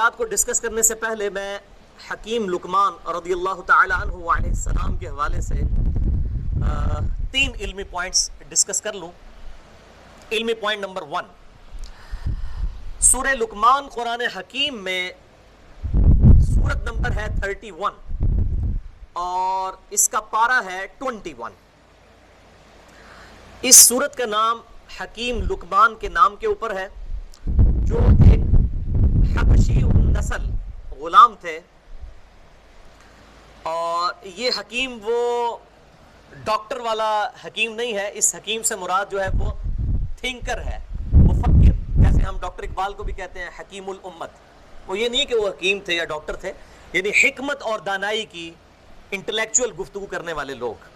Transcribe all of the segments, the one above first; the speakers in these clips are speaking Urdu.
بات کو ڈسکس کرنے سے پہلے میں حکیم لقمان رضی اللہ تعالی عنہ علیہ السلام کے حوالے سے 3 علمی پوائنٹس ڈسکس کر لوں. علمی پوائنٹ نمبر 1، سورہ لقمان قرآن حکیم میں سورت نمبر ہے 31 اور اس کا پارہ ہے 21. اس سورت کا نام حکیم لقمان کے نام کے اوپر ہے، جو ایک حبشی النسل غلام تھے. اور یہ حکیم وہ ڈاکٹر والا حکیم نہیں ہے، اس حکیم سے مراد جو ہے وہ تھنکر ہے، مفکر، جیسے ہم ڈاکٹر اقبال کو بھی کہتے ہیں حکیم الامت. وہ یہ نہیں کہ وہ حکیم تھے یا ڈاکٹر تھے، یعنی حکمت اور دانائی کی انٹلیکچوئل گفتگو کرنے والے لوگ.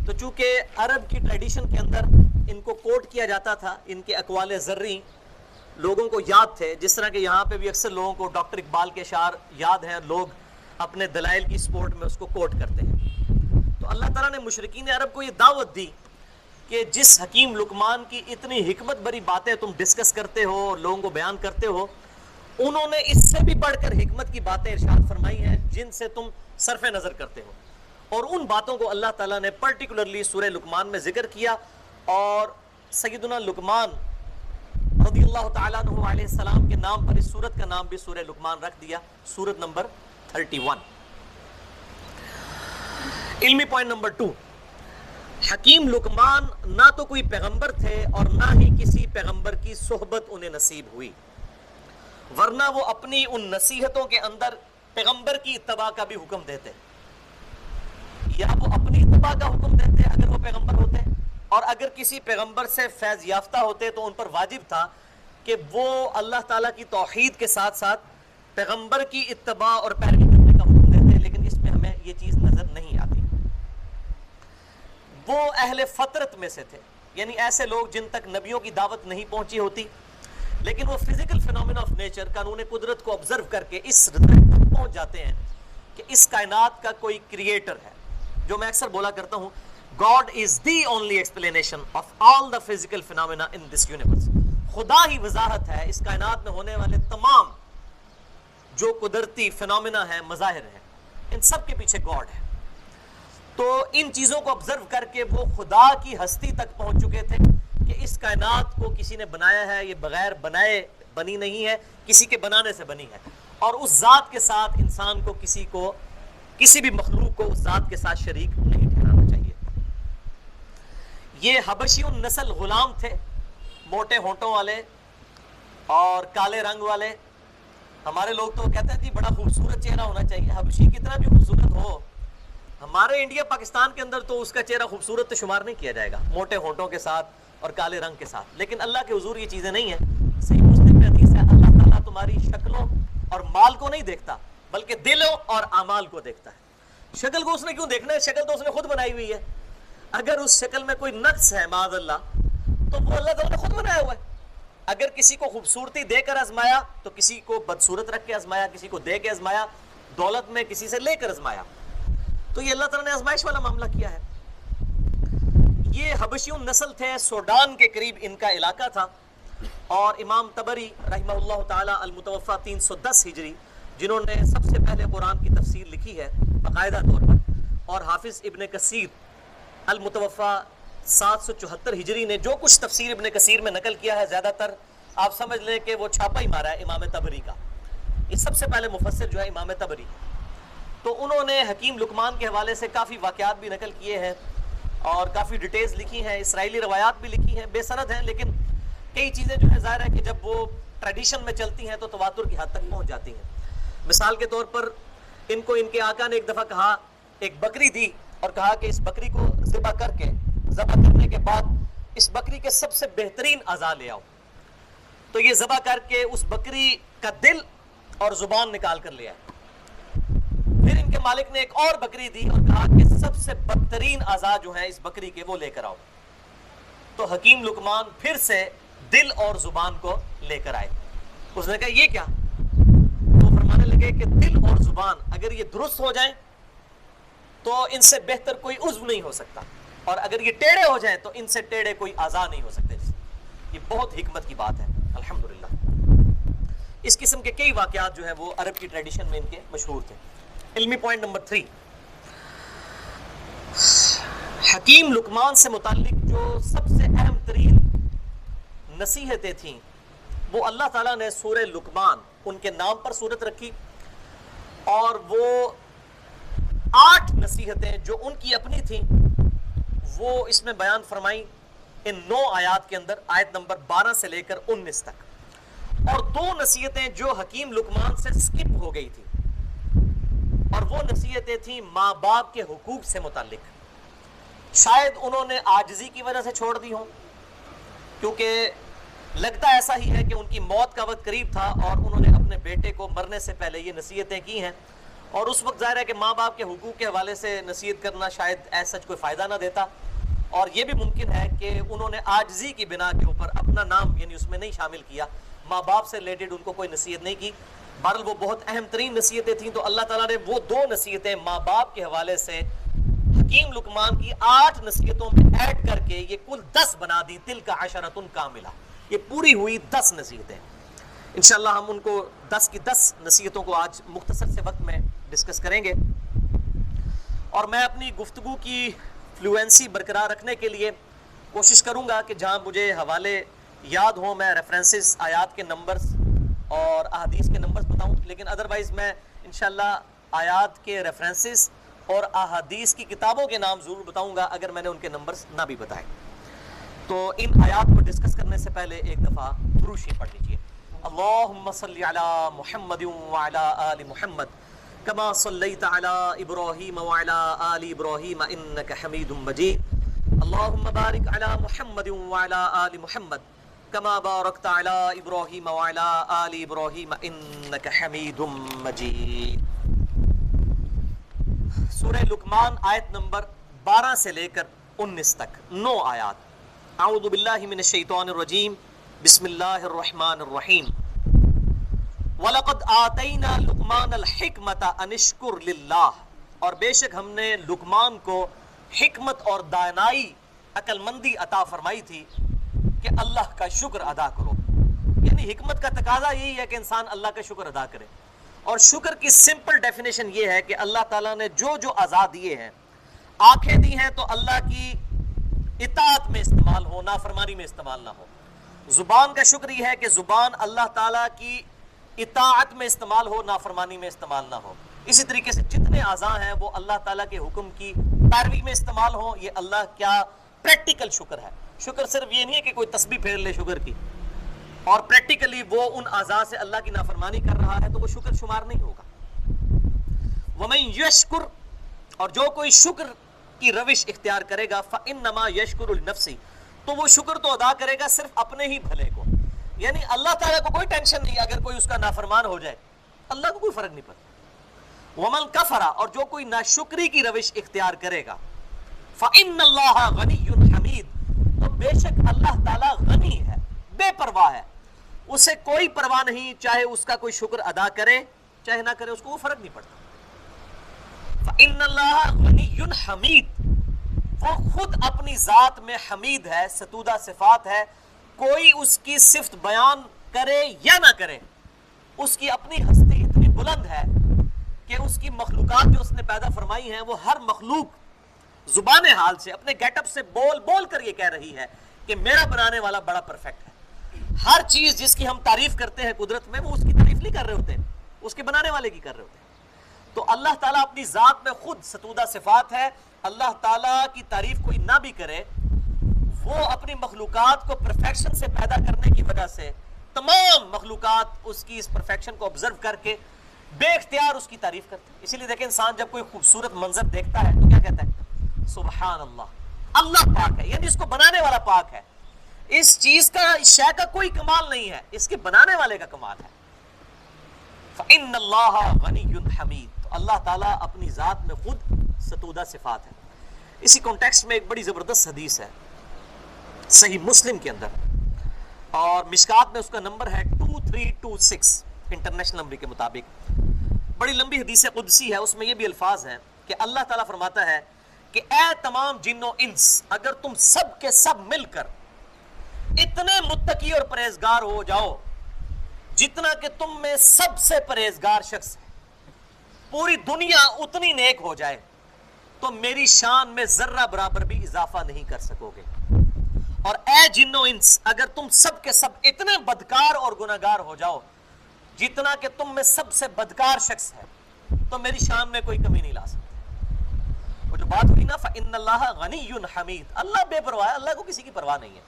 تو چونکہ عرب کی ٹریڈیشن کے اندر ان کو کوٹ کیا جاتا تھا، ان کے اقوال زرعی لوگوں کو یاد تھے، جس طرح کہ یہاں پہ بھی اکثر لوگوں کو ڈاکٹر اقبال کے اشعار یاد ہیں، لوگ اپنے دلائل کی سپورٹ میں اس کو کوٹ کرتے ہیں. تو اللہ تعالیٰ نے مشرکین عرب کو یہ دعوت دی کہ جس حکیم لقمان کی اتنی حکمت بری باتیں تم ڈسکس کرتے ہو اور لوگوں کو بیان کرتے ہو، انہوں نے اس سے بھی بڑھ کر حکمت کی باتیں ارشاد فرمائی ہیں جن سے تم صرف نظر کرتے ہو. اور ان باتوں کو اللہ تعالیٰ نے پرٹیکولرلی سورہ لقمان میں ذکر کیا، اور سیدنا لقمان رضی اللہ تعالیٰ عنہ علیہ السلام کے نام پر اس سورت کا نام بھی سورہ لقمان رکھ دیا، سورت نمبر 31. علمی پوائنٹ نمبر 2، حکیم لقمان نہ تو کوئی پیغمبر تھے اور نہ ہی کسی پیغمبر کی صحبت انہیں نصیب ہوئی، ورنہ وہ اپنی ان نصیحتوں کے اندر پیغمبر کی اتباع کا بھی حکم دیتے، یا وہ اپنی اتباع کا حکم دیتے اگر وہ پیغمبر ہوتے، اور اگر کسی پیغمبر سے فیض یافتہ ہوتے تو ان پر واجب تھا کہ وہ اللہ تعالیٰ کی توحید کے ساتھ ساتھ پیغمبر کی اتباع اور پیروی کرنے کا حکم دیتے. لیکن اس میں ہمیں یہ چیز نظر نہیں آتی. وہ اہل فطرت میں سے تھے، یعنی ایسے لوگ جن تک نبیوں کی دعوت نہیں پہنچی ہوتی، لیکن وہ فزیکل فینومینا آف نیچر، قانون قدرت کو آبزرو کر کے اس رزلٹ تک پہنچ جاتے ہیں کہ اس کائنات کا کوئی کریٹر ہے. جو میں اکثر بولا کرتا ہوں، God is the only explanation of all the physical phenomena in this universe. خدا ہی وضاحت ہے اس کائنات میں ہونے والے تمام جو قدرتی فینومینا ہیں، مظاہر ہیں، ان سب کے پیچھے گاڈ ہے. تو ان چیزوں کو آبزرو کر کے وہ خدا کی ہستی تک پہنچ چکے تھے کہ اس کائنات کو کسی نے بنایا ہے، یہ بغیر بنائے بنی نہیں ہے، کسی کے بنانے سے بنی ہے. اور اس ذات کے ساتھ انسان کو کسی بھی مخلوق کو اس ذات کے ساتھ شریک نہیں ٹھہرانا چاہیے. یہ حبشی النسل غلام تھے، موٹے ہونٹوں والے اور کالے رنگ والے. ہمارے لوگ تو کہتے ہیں جی بڑا خوبصورت چہرہ ہونا چاہیے. حبشی کتنا بھی خوبصورت ہو، ہمارے انڈیا پاکستان کے اندر تو اس کا چہرہ خوبصورت تو شمار نہیں کیا جائے گا، موٹے ہونٹوں کے ساتھ اور کالے رنگ کے ساتھ. لیکن اللہ کے حضور یہ چیزیں نہیں ہیں. صحیح مسلم میں حدیث ہے، اللہ تعالیٰ تمہاری شکلوں اور مال کو نہیں دیکھتا بلکہ دلوں اور اعمال کو دیکھتا ہے. شکل کو اس نے کیوں دیکھنا ہے؟ شکل تو اس نے خود بنائی ہوئی ہے. اگر اس شکل میں کوئی نقص ہے معاذ اللہ تو وہ اللہ تعالیٰ نے خود بنایا ہوا ہے. اگر کسی کو خوبصورتی دے کر آزمایا تو کسی کو بدصورت رکھ کے آزمایا، کسی کو دے کے آزمایا، دولت میں کسی سے لے کر آزمایا. تو یہ اللہ تعالیٰ نے آزمائش والا معاملہ کیا ہے. یہ حبشی النسل تھے، سوڈان کے قریب ان کا علاقہ تھا. اور امام طبری رحمہ اللہ تعالی المتوفی 310 ہجری، جنہوں نے سب سے پہلے قرآن کی تفسیر لکھی ہے باقاعدہ طور پر، اور حافظ ابن کثیر المتوفی 774 ہجری نے جو کچھ تفسیر ابن کثیر میں نقل کیا ہے، زیادہ تر آپ سمجھ لیں کہ وہ چھاپا ہی مارا ہے امام طبری کا. یہ سب سے پہلے مفسر جو ہے امام طبری. تو انہوں نے حکیم لقمان کے حوالے سے کافی واقعات بھی نقل کیے ہیں اور کافی ڈیٹیلز لکھی ہیں، اسرائیلی روایات بھی لکھی ہیں، بے سند ہیں، لیکن کئی چیزیں جو ہے ظاہر ہے کہ جب وہ ٹریڈیشن میں چلتی ہیں تو تواتر کی حد تک پہنچ جاتی ہیں. مثال کے طور پر ان کو ان کے آقا نے ایک دفعہ کہا، ایک بکری دی اور کہا کہ اس بکری کو ذبح کرنے کے بعد اس بکری کے سب سے بہترین اعضاء لے آؤ. تو یہ ذبح کر کے اس بکری کا دل اور زبان نکال کر لے آئے. پھر ان کے مالک نے ایک اور بکری دی اور کہا کہ سب سے بدترین اعضاء جو ہیں اس بکری کے وہ لے کر آؤ. تو حکیم لقمان پھر سے دل اور زبان کو لے کر آئے. اس نے کہا یہ کیا؟ تو فرمانے لگے کہ دل اور زبان اگر یہ درست ہو جائیں تو ان سے بہتر کوئی عضو نہیں ہو سکتا، اور اگر یہ ٹیڑھے ہو جائیں تو ان سے ٹیڑھے کوئی اعضاء نہیں ہو سکتے. یہ بہت حکمت کی بات ہے الحمدللہ. اس قسم کے کئی واقعات جو ہیں وہ عرب کی ٹریڈیشن میں ان کے مشہور تھے. علمی پوائنٹ نمبر 3، حکیم لقمان سے متعلق جو سب سے اہم ترین نصیحتیں تھیں وہ اللہ تعالیٰ نے سورہ لقمان، ان کے نام پر سورت رکھی، اور وہ 8 نصیحتیں جو ان کی اپنی تھیں وہ اس میں بیان فرمائیں ان 9 آیات کے اندر، آیت نمبر 12 سے لے کر 19 تک. اور 2 نصیحتیں جو حکیم لقمان سے سکپ ہو گئی تھی، اور وہ نصیحتیں تھیں ماں باپ کے حقوق سے متعلق. شاید انہوں نے عاجزی کی وجہ سے چھوڑ دی ہوں، کیونکہ لگتا ایسا ہی ہے کہ ان کی موت کا وقت قریب تھا اور انہوں نے اپنے بیٹے کو مرنے سے پہلے یہ نصیحتیں کی ہیں، اور اس وقت ظاہر ہے کہ ماں باپ کے حقوق کے حوالے سے نصیحت کرنا شاید ایسا کوئی فائدہ نہ دیتا، اور یہ بھی ممکن ہے کہ انہوں نے عاجزی کی بنا کے اوپر اپنا نام یعنی اس میں نہیں شامل کیا، ماں باپ سے ریلیٹڈ ان کو کوئی نصیحت نہیں کی. بہرحال وہ بہت اہم ترین نصیحتیں تھیں، تو اللہ تعالیٰ نے وہ 2 نصیحتیں ماں باپ کے حوالے سے حکیم لقمان کی 8 نصیحتوں میں ایڈ کر کے یہ کل 10 بنا دی. تلک عشرۃ کاملہ، یہ پوری ہوئی 10 نصیحتیں. انشاءاللہ ہم ان کو 10 کی 10 نصیحتوں کو آج مختصر سے وقت میں ڈسکس کریں گے، اور میں اپنی گفتگو کی فلوئنسی برقرار رکھنے کے لیے کوشش کروں گا کہ جہاں مجھے حوالے یاد ہوں میں ریفرنسز، آیات کے نمبرز اور احادیث کے نمبرز بتاؤں، لیکن ادروائز میں انشاءاللہ آیات کے ریفرنسز اور احادیث کی کتابوں کے نام ضرور بتاؤں گا اگر میں نے ان کے نمبرز نہ بھی بتائے. تو ان آیات کو ڈسکس کرنے سے پہلے ایک دفعہ درود شریف پڑھ لیجیے. اللہم صلی علی محمد وعلی آل محمد کما صلیت علی ابراہیم وعلی آل ابراہیم انک حمید مجید. اللہم بارک علی محمد وعلی آل محمد کما بارکت علی ابراہیم وعلی آل ابراہیم انک حمید مجید. سورہ لقمان آیت نمبر 12 سے لے کر 19 تک 9 آیات. اعوذ باللہ من الشیطان الرجیم، بسم اللہ الرحمن الرحیم. وَلَقَدْ آتَيْنَا لُقْمَانَ الْحِكْمَةَ أَنِ اشْكُرْ لِلَّهِ، اور بے شک ہم نے لقمان کو حکمت اور دانائی، عقل مندی عطا فرمائی تھی کہ اللہ کا شکر ادا کرو. یعنی حکمت کا تقاضا یہی ہے کہ انسان اللہ کا شکر ادا کرے، اور شکر کی سمپل ڈیفینیشن یہ ہے کہ اللہ تعالیٰ نے جو جو اعضاء دیے ہیں، آنکھیں دی ہیں تو اللہ کی اطاعت میں استعمال ہو، نافرمانی میں استعمال نہ ہو. زبان کا شکر یہ ہے کہ زبان اللہ تعالیٰ کی اطاعت میں استعمال ہو، نافرمانی میں استعمال نہ ہو. اسی طریقے سے جتنے اعضاء ہیں وہ اللہ تعالیٰ کے حکم کی پیروی میں استعمال ہو. یہ اللہ کیا پریکٹیکل شکر ہے. شکر صرف یہ نہیں ہے کہ کوئی تسبیح پھیر لے شکر کی اور پریکٹیکلی وہ ان اعضاء سے اللہ کی نافرمانی کر رہا ہے تو وہ شکر شمار نہیں ہوگا. وَمَن يَشْكُرْ، اور جو کوئی شکر کی روش اختیار کرے گا فَإِنَّمَا يَشْكُرُ لِنَفْسِهِ، تو وہ شکر تو ادا کرے گا صرف اپنے ہی بھلے کو. یعنی اللہ تعالیٰ کو کوئی ٹینشن نہیں اگر کوئی اس کا نافرمان ہو جائے، اللہ کو کوئی فرق نہیں پڑتا. وَمَن كَفَرَ، اور جو کوئی ناشکری کی روش اختیار کرے گا فَإِنَّ اللَّهَ غَنِيٌّ حَمِيدٌ، تو بے شک اللہ تعالیٰ غنی ہے، بے پرواہ ہے، اسے کوئی پرواہ نہیں، چاہے اس کا کوئی شکر ادا کرے چاہے نہ کرے، اس کو وہ فرق نہیں پڑتا. فَإِنَّ اللَّهَ غَنِيٌّ حَمِيدٌ، وہ خود اپنی ذات میں حمید ہے، ستودہ صفات ہے. کوئی اس کی صفت بیان کرے یا نہ کرے، اس کی اپنی ہستی اتنی بلند ہے کہ اس کی مخلوقات جو اس نے پیدا فرمائی ہیں وہ ہر مخلوق زبان حال سے اپنے گیٹ اپ سے بول بول کر یہ کہہ رہی ہے کہ میرا بنانے والا بڑا پرفیکٹ ہے. ہر چیز جس کی ہم تعریف کرتے ہیں قدرت میں، وہ اس کی تعریف نہیں کر رہے ہوتے، اس کے بنانے والے کی کر رہے ہوتے ہیں. تو اللہ تعالیٰ اپنی ذات میں خود ستودہ صفات ہے. اللہ تعالیٰ کی تعریف کوئی نہ بھی کرے، وہ اپنی مخلوقات کو پرفیکشن سے پیدا کرنے کی وجہ سے تمام مخلوقات اس کی اس پرفیکشن کو آبزرو کر کے بے اختیار اس کی تعریف کرتے ہیں. اسی لیے دیکھیں انسان جب کوئی خوبصورت منظر دیکھتا ہے تو کیا کہتا ہے؟ سبحان اللہ، اللہ پاک ہے، یعنی اس کو بنانے والا پاک ہے. اس چیز کا، اس شے کا کوئی کمال نہیں ہے، اس کے بنانے والے کا کمال ہے. فَإِنَّ اللَّهَ غَنِيٌّ حَمِيدٌ، تو اللہ تعالیٰ اپنی ذات میں خود ستودہ صفات ہے. اسی کانٹیکسٹ میں ایک بڑی زبردست حدیث ہے صحیح مسلم کے اندر، اور مشکات میں اس کا نمبر ہے 2326 انٹرنیشنل نمبر کے مطابق. بڑی لمبی حدیث قدسی ہے، اس میں یہ بھی الفاظ ہیں کہ اللہ تعالیٰ فرماتا ہے کہ اے تمام جن و انس، اگر تم سب کے سب مل کر اتنے متقی اور پرہیزگار ہو جاؤ جتنا کہ تم میں سب سے پرہیزگار شخص ہے پوری دنیا اتنی نیک ہو جائے تو میری شان میں ذرہ برابر بھی اضافہ نہیں کر سکو گے. اور اے جن و انس اگر تم سب کے سب اتنے بدکار اور گناہگار ہو جاؤ جتنا کہ تم میں سب سے بدکار شخص ہے تو میری شان میں کوئی کمی نہیں لا سکتے. وہ جو بات ہوئی نا فَإِنَّ اللَّهَ غَنِيٌّ حَمِيدٌ, اللہ بے پرواہ ہے, اللہ کو کسی کی پرواہ نہیں ہے.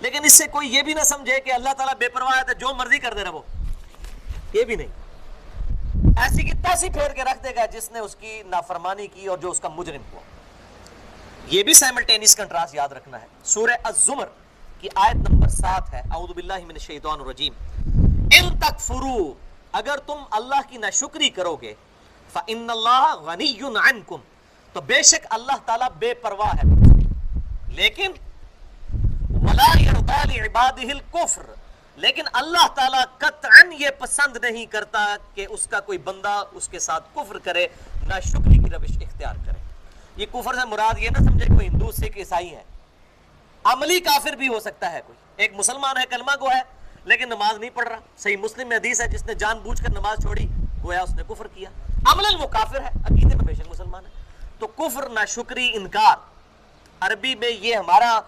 لیکن اس سے کوئی یہ بھی نہ سمجھے کہ اللہ تعالیٰ بے پرواہ ہے تو جو مرضی کر دے رہا وہ, یہ بھی نہیں. ایسی کی تیسی پھیر کے رکھ دے گا جس نے اس کی نافرمانی کی اور جو اس کا مجرم ہوا. یہ بھی سائملٹینیس کنٹراسٹ یاد رکھنا ہے. سورہ الزمر کی آیت نمبر 7 ہے, اعوذ باللہ من الشیطان الرجیم, ان تکفروا, اگر تم اللہ کی ناشکری کرو گے, فإن اللہ غنی عنکم, تو بے شک اللہ تعالیٰ بے پرواہ ہے, لیکن ولا یرضی لعبادہ الکفر, لیکن اللہ تعالیٰ قطعاً یہ پسند نہیں کرتا کہ اس کا کوئی بندہ اس کے ساتھ کفر کرے, ناشکری کی روش اختیار کرے. یہ کفر سے مراد یہ نہ سمجھے کوئی ہندو سکھ عیسائی ہے, عملی کافر بھی ہو سکتا ہے. کوئی ایک مسلمان ہے, کلمہ گو ہے, لیکن نماز نہیں پڑھ رہا. صحیح مسلم میں حدیث ہے جس نے جان بوجھ کر نماز چھوڑی گویا اس نے کفر کیا, عملاً وہ کافر ہے, عقیدے میں بے شک مسلمان ہے. تو کفر, ناشکری, انکار عربی میں یہ ہمارا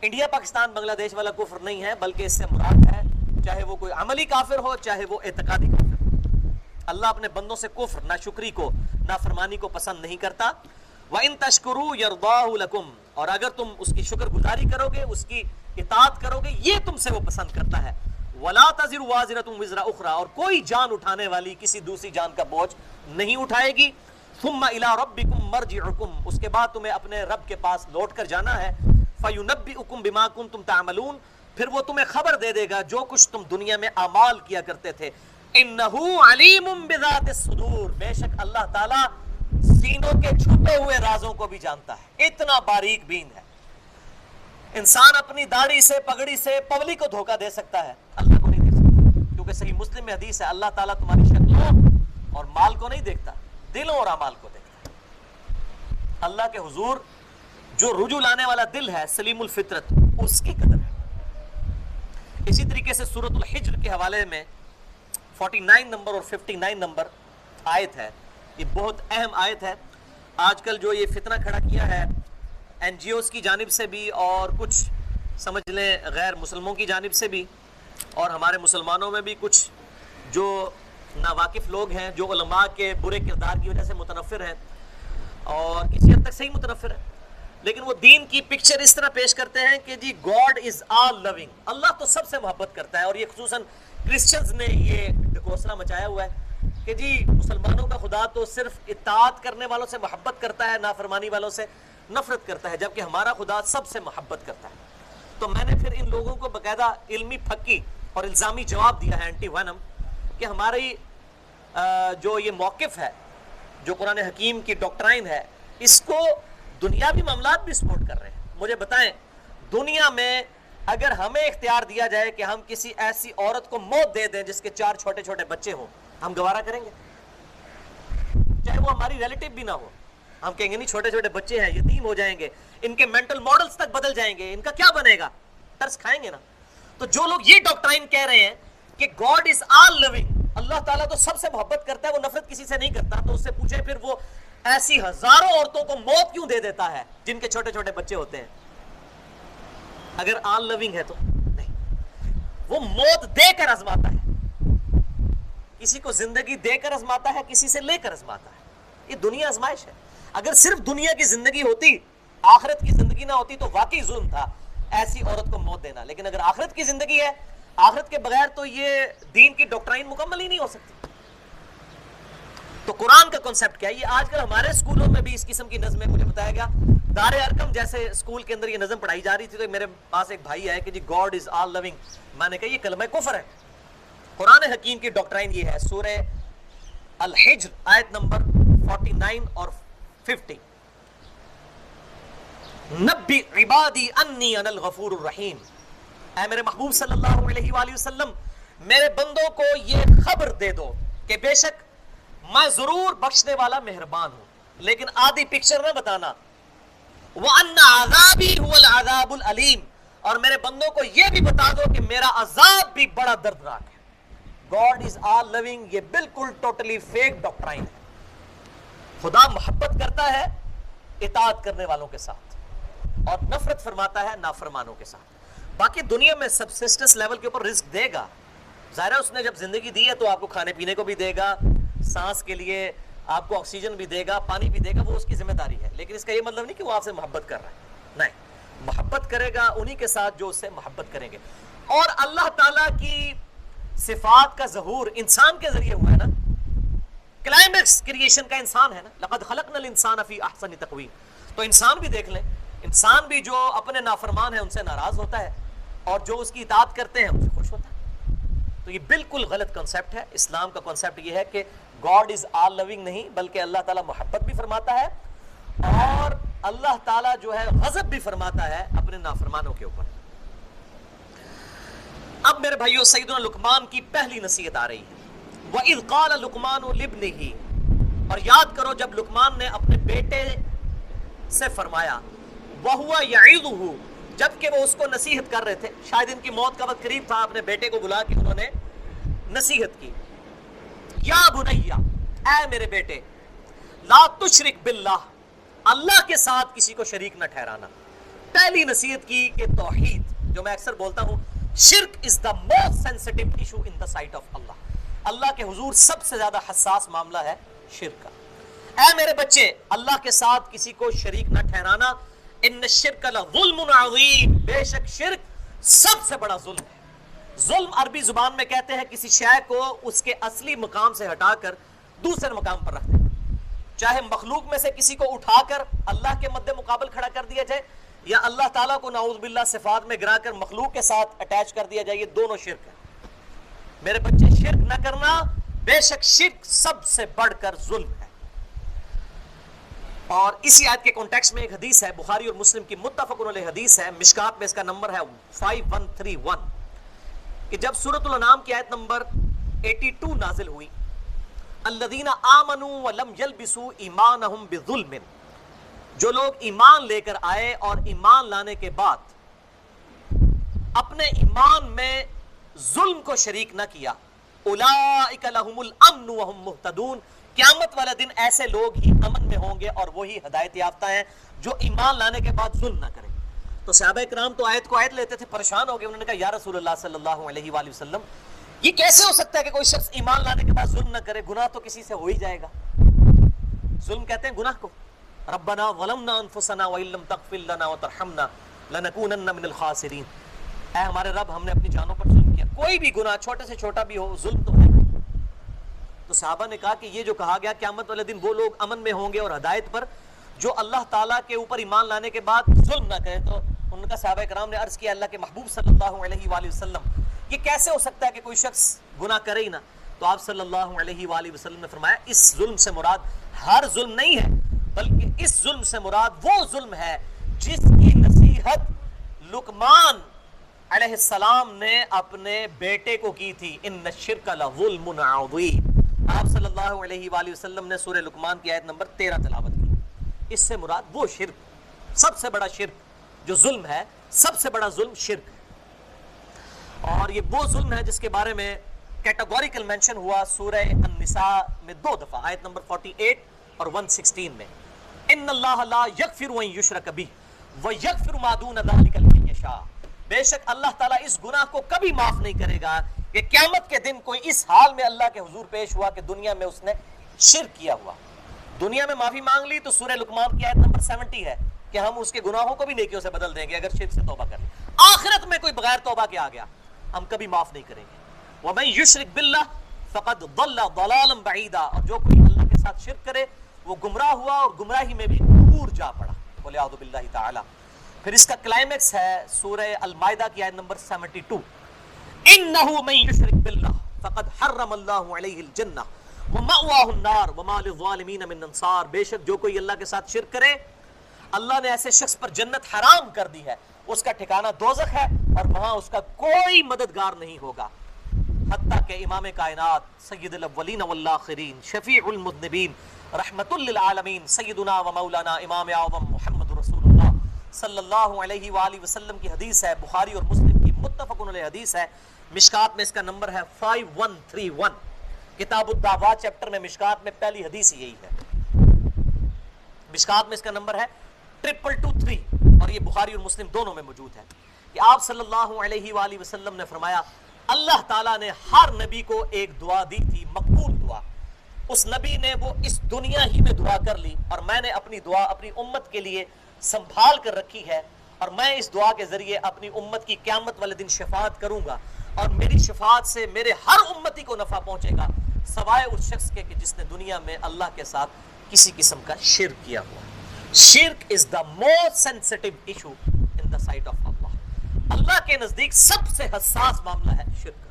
انڈیا پاکستان بنگلہ دیش والا کفر نہیں ہے, بلکہ اس سے مراد ہے چاہے وہ کوئی عملی کافر ہو چاہے وہ اعتقادی کافر ہو. اللہ اپنے بندوں سے کفر, ناشکری کو, نافرمانی کو پسند نہیں کرتا. وَإِن تَشْكُرُوا يَرْضَاهُ لَكُمْ, اور اگر تم اس کی شکر گزاری کرو گے, اس کی اطاعت کرو گے, یہ تم سے وہ پسند کرتا ہے. وَلَا تَزِرُ وَازِرَةٌ وِزْرَ أُخْرَى, اور کوئی جان اٹھانے والی کسی دوسری جان کا بوجھ نہیں اٹھائے گی. ثُمَّ إِلَىٰ رَبِّكُمْ مَرْجِعُكُمْ, اس کے بعد تمہیں اپنے رب کے پاس لوٹ کر جانا ہے. فَيُنَبِّئُكُمْ بِمَا كُنتُمْ تَعْمَلُونَ, پھر وہ تمہیں خبر دے دے گا جو کچھ تم دنیا میں اعمال کیا کرتے تھے. إِنَّهُ عَلِيمٌ بِذَاتِ الصُّدُورِ, بے شک اللہ تعالیٰ سینوں کے چھپے ہوئے رازوں کو بھی جانتا ہے, اتنا باریک بین ہے. انسان اپنی داڑھی سے, پگڑی سے پبلک کو دھوکہ دے سکتا ہے, اللہ کو نہیں دے سکتا, کیونکہ صحیح مسلم میں حدیث ہے اللہ تعالیٰ تمہاری شکلوں اور مال کو نہیں دیکھتا, دلوں اور اعمال کو دیکھتا ہے. اللہ کے حضور جو رجوع لانے والا دل ہے, سلیم الفطرت, اس کی قدر ہے. اسی طریقے سے سورۃ الحجر کے حوالے میں 49 نمبر اور 59 نمبر آیت ہے, یہ بہت اہم آیت ہے. آج کل جو یہ فتنہ کھڑا کیا ہے این جی اوز کی جانب سے بھی اور کچھ سمجھ لیں غیر مسلموں کی جانب سے بھی, اور ہمارے مسلمانوں میں بھی کچھ جو ناواقف لوگ ہیں جو علماء کے برے کردار کی وجہ سے متنفر ہیں اور کسی حد تک صحیح متنفر ہیں, لیکن وہ دین کی پکچر اس طرح پیش کرتے ہیں کہ جی گاڈ از آل لونگ, اللہ تو سب سے محبت کرتا ہے. اور یہ خصوصاً کرسچنز نے یہ ڈکوسلا مچایا ہوا ہے کہ جی مسلمانوں کا خدا تو صرف اطاعت کرنے والوں سے محبت کرتا ہے, نافرمانی والوں سے نفرت کرتا ہے, جبکہ ہمارا خدا سب سے محبت کرتا ہے. تو میں نے پھر ان لوگوں کو باقاعدہ علمی پھکی اور الزامی جواب دیا ہے, اینٹی وینم, کہ ہماری جو یہ موقف ہے, جو قرآن حکیم کی ڈاکٹرائن ہے, اس کو دنیاوی معاملات بھی سپورٹ کر رہے ہیں. مجھے بتائیں, دنیا میں اگر ہمیں اختیار دیا جائے کہ ہم کسی ایسی عورت کو موت دے دیں جس کے 4 چھوٹے چھوٹے بچے ہوں, ہم گوارا کریں گے؟ چاہے وہ ہماری ریلیٹو بھی نہ ہو, ہم کہیں گے نہیں چھوٹے چھوٹے بچے ہیں, یتیم ہو جائیں گے, ان کے مینٹل ماڈلز تک بدل جائیں گے, ان کا کیا بنے گا, ترس کھائیں گے نا. تو جو لوگ یہ ڈاکٹرائن کہہ رہے ہیں کہ گاڈ از آل لونگ, اللہ تعالیٰ تو سب سے محبت کرتا ہے, وہ نفرت کسی سے نہیں کرتا, تو اس سے پوچھے پھر وہ ایسی ہزاروں عورتوں کو موت کیوں دے دیتا ہے جن کے چھوٹے چھوٹے بچے ہوتے ہیں؟ اگر آل لونگ ہے تو نہیں, وہ موت دے کر آزماتا ہے, کسی کو زندگی دے کر آزماتا ہے, کسی سے لے کر آزماتا ہے. یہ دنیا آزمائش ہے. اگر صرف دنیا کی زندگی ہوتی, آخرت کی زندگی نہ ہوتی, تو واقعی ظلم تھا ایسی عورت کو موت دینا. لیکن اگر آخرت کی زندگی ہے, آخرت کے بغیر تو یہ دین کی ڈاکٹرائن مکمل ہی نہیں ہو سکتی. تو قرآن کا کنسپٹ کیا ہے؟ یہ آج کل ہمارے اسکولوں میں بھی اس قسم کی نظمیں, مجھے بتایا گیا دار ارقم جیسے اسکول کے اندر یہ نظم پڑھائی جا رہی تھی, تو میرے پاس ایک بھائی ہے کہ جی گاڈ از آل لونگ. میں نے کہا یہ کلمہ کفر ہے. قرآن حکیم کی ڈاکٹرائن یہ ہے, سورہ الحجر آیت نمبر 49 اور 50, نبی عبادی انی انا الغفور الرحیم, اے میرے محبوب صلی اللہ علیہ وآلہ وسلم میرے بندوں کو یہ خبر دے دو کہ بے شک میں ضرور بخشنے والا مہربان ہوں, لیکن آدھی پکچر نہ بتانا. وَأَنَّ عَذَابِي هُوَ الْعَذَابُ الْأَلِيمُ, اور میرے بندوں کو یہ بھی بتا دو کہ میرا عذاب بھی بڑا دردناک ہے. God is all loving, یہ بالکل ٹوٹلی فیک ڈاکٹرائن ہے. خدا محبت کرتا ہے اطاعت کرنے والوں کے ساتھ اور نفرت فرماتا ہے نافرمانوں کے ساتھ. باقی دنیا میں سبسسٹنس لیول کے اوپر رزق دے گا. ظاہر ہے اس نے جب زندگی دی ہے تو آپ کو کھانے پینے کو بھی دے گا, سانس کے لیے آپ کو آکسیجن بھی دے گا, پانی بھی دے گا, وہ اس کی ذمہ داری ہے. لیکن اس کا یہ مطلب نہیں کہ وہ آپ سے محبت کر رہا ہے, نہیں, محبت کرے گا انہی کے ساتھ جو اس سے محبت کریں گے. اور اللہ تعالیٰ کی صفات کا ظہور انسان کے ذریعے ہوا ہے نا. کلائمیکس کریشن کا انسان ہے نا. لقد خلقنا الانسان فی احسن تقویم. تو انسان بھی دیکھ لیں, انسان بھی جو اپنے نافرمان ہیں ان سے ناراض ہوتا ہے اور جو اس کی اطاعت کرتے ہیں ان سے خوش ہوتا ہے. تو یہ بالکل غلط کنسیپٹ ہے. اسلام کا کنسیپٹ یہ ہے کہ گاڈ از آل لونگ نہیں, بلکہ اللہ تعالیٰ محبت بھی فرماتا ہے اور اللہ تعالیٰ جو ہے غضب بھی فرماتا ہے اپنے نافرمانوں کے اوپر. اب میرے بھائیو سیدنا لقمان کی پہلی نصیحت آ رہی ہے. وَإِذْ قَالَ لُقْمَانُ لِابْنِهِ, اور یاد کرو جب لقمان نے اپنے بیٹے سے فرمایا, وَهُوَ يَعِظُهُ, جبکہ وہ اس کو نصیحت کر رہے تھے. شاید ان کی موت کا وقت قریب تھا, اپنے بیٹے کو بلا کے انہوں نے نصیحت کی. یا بنیا, اے میرے بیٹے, لا تشرک باللہ, اللہ کے ساتھ کسی کو شریک نہ ٹھہرانا. پہلی نصیحت کی کہ توحید, جو میں اکثر بولتا ہوں, شرک is the most sensitive issue in the sight of Allah. Allah کے حضور سب سے زیادہ حساس معاملہ ہے شرک کا. اے میرے بچے, اللہ کے ساتھ کسی کو شریک نہ ٹھہرانا. ان الشرک لظلم عظیم, بے شک شرک سب سے بڑا ظلم ہے. ظلم عربی زبان میں کہتے ہیں کسی شے کو اس کے اصلی مقام سے ہٹا کر دوسرے مقام پر رکھ دینا. چاہے مخلوق میں سے کسی کو اٹھا کر اللہ کے مد مقابل کھڑا کر دیا جائے, یا اللہ تعالیٰ کو نعوذ باللہ صفات میں گرا کر مخلوق کے ساتھ اٹیچ کر دیا جائے, یہ دونوں شرک ہے. میرے بچے شرک نہ کرنا, بے شک شرک سب سے بڑھ کر ظلم ہے. اور اسی آیت کے کانٹیکسٹ میں ایک حدیث ہے, بخاری اور مسلم کی متفق علیہ حدیث ہے, مشکات میں اس کا نمبر ہے 5131, کہ جب سورۃ الانعام کی آیت نمبر 82 نازل ہوئی, الذین آمنوا ولم یلبسوا ایمانہم بظلم, جو لوگ ایمان لے کر آئے اور ایمان لانے کے بعد اپنے ایمان میں ظلم کو شریک نہ کیا, اولئک لہم الامن وہم مہتدون, قیامت والا دن ایسے لوگ ہی امن میں ہوں گے اور وہی ہدایت یافتہ ہیں جو ایمان لانے کے بعد ظلم نہ کریں. تو صحابہ کرام تو آیت کو آیت لیتے تھے, پریشان ہو گئے. انہوں نے کہا یا رسول اللہ صلی اللہ علیہ وآلہ وسلم, یہ کیسے ہو سکتا ہے کہ کوئی شخص ایمان لانے کے بعد ظلم نہ کرے؟ گناہ تو کسی سے ہو ہی جائے گا. ظلم کہتے ہیں گناہ کو. ربنا ظلمنا انفسنا وان لم تغفر لنا وترحمنا لنکونن من الخاسرین, اے ہمارے رب ہم نے اپنی جانوں پر ظلم کیا. کوئی بھی گناہ چھوٹے سے چھوٹا بھی ہو ظلم تو ہے. تو صحابہ نے کہا کہ یہ جو کہا گیا قیامت والے دن وہ لوگ امن میں ہوں گے اور ہدایت پر جو اللہ تعالیٰ کے اوپر ایمان لانے کے بعد ظلم نہ کریں. تو ان کا صحابہ کرام نے عرض کیا اللہ کے محبوب صلی اللہ علیہ وآلہ وسلم, یہ کیسے ہو سکتا ہے کہ کوئی شخص گناہ کرے ہی نہ؟ تو آپ صلی اللہ علیہ وآلہ وسلم نے فرمایا اس ظلم سے مراد ہر ظلم نہیں ہے, بلکہ اس ظلم سے مراد وہ ظلم ہے جس کی نصیحت لقمان علیہ السلام نے اپنے بیٹے کو کی تھی. ان الشرک لظلم عظیم. آپ صلی اللہ علیہ وآلہ وسلم نے سورہ لقمان کی آیت نمبر 13 تلاوت کی. اس سے مراد وہ شرک, سب سے بڑا شرک جو ظلم ہے, سب سے بڑا ظلم شرک ہے. اور یہ وہ ظلم ہے جس کے بارے میں کیٹاگوریکل مینشن ہوا سورہ النساء میں 2 دفعہ, آیت نمبر 48 اور 116 میں. ان اللہ لا یغفر ان یشرک بہ ویغفر ما دون ذلک لمن یشاء. بے شک اللہ تعالیٰ اس گناہ کو کبھی معاف نہیں کرے گا کہ قیامت کے دن کوئی اس حال میں اللہ کے حضور پیش ہوا کہ دنیا میں اس نے شرک کیا ہوا. دنیا میں معافی مانگ لی تو سورہ لقمان کی آیت نمبر 70 ہے کہ ہم اس کے گناہوں کو بھی نیکیوں سے بدل دیں گے اگر شرک سے توبہ کر لیں. آخرت میں کوئی بغیر توبہ کے آ گیا ہم کبھی معاف نہیں کریں گے. وَمَن يُشْرِكْ بِاللَّهِ فَقَدْ ضَلَّ ضَلَالًا بَعِيدًا, اور جو کوئی اللہ کے ساتھ شرک کرے وہ گمراہ ہوا اور گمراہی میں بھی دور جا پڑا. وَلِعَوْذُ بِاللَّهِ تعالی. پھر اس کا کلائمیکس ہے سورہ المائدہ کی آیت نمبر 72, إِنَّهُ مَن يُشْرِكْ بِاللَّهِ فَقَدْ حَرَّمَ اللَّهُ عَلَيْهِ الْجَنَّةَ وَمَأْوَاهُ النَّارُ وَمَا لِلظَّالِمِينَ مِنْ أَنصَارٍ. بے شک جو کوئی اللہ کے ساتھ شرک کرے اللہ نے ایسے شخص پر جنت حرام کر دی ہے, اس کا ٹھکانہ دوزخ ہے اور وہاں اس کا کوئی مددگار نہیں ہوگا. حتیٰ کہ امام کائنات سید الاولین والآخرین شفیع المذنبین رحمت للعالمین سیدنا و مولانا امام اعظم محمد رسول اللہ صلی اللہ علیہ وآلہ وسلم کی حدیث ہے, بخاری اور مسلم کی متفق علیہ حدیث ہے مشکات میں اس کا نمبر ہے 5131. کتاب الدعوات چیپٹر میں مشکات میں پہلی حدیث یہی ہے. مشکات میں اس کا نمبر ہے 2223 اور یہ بخاری اور مسلم دونوں میں موجود ہے کہ آپ صلی اللہ علیہ وآلہ وسلم نے فرمایا اللہ تعالیٰ نے ہر نبی کو ایک دعا دی تھی، مقبول دعا. اس نبی نے وہ اس دنیا ہی میں دعا کر لی اور میں نے اپنی دعا اپنی امت کے لیے سنبھال کر رکھی ہے اور میں اس دعا کے ذریعے اپنی امت کی قیامت والے دن شفاعت کروں گا اور میری شفاعت سے میرے ہر امتی کو نفع پہنچے گا سوائے اس شخص کے کہ جس نے دنیا میں اللہ کے ساتھ کسی قسم کا شرک کیا ہوا. شرک is the most sensitive issue in the sight of Allah. اللہ کے نزدیک سب سے حساس معاملہ ہے شرک.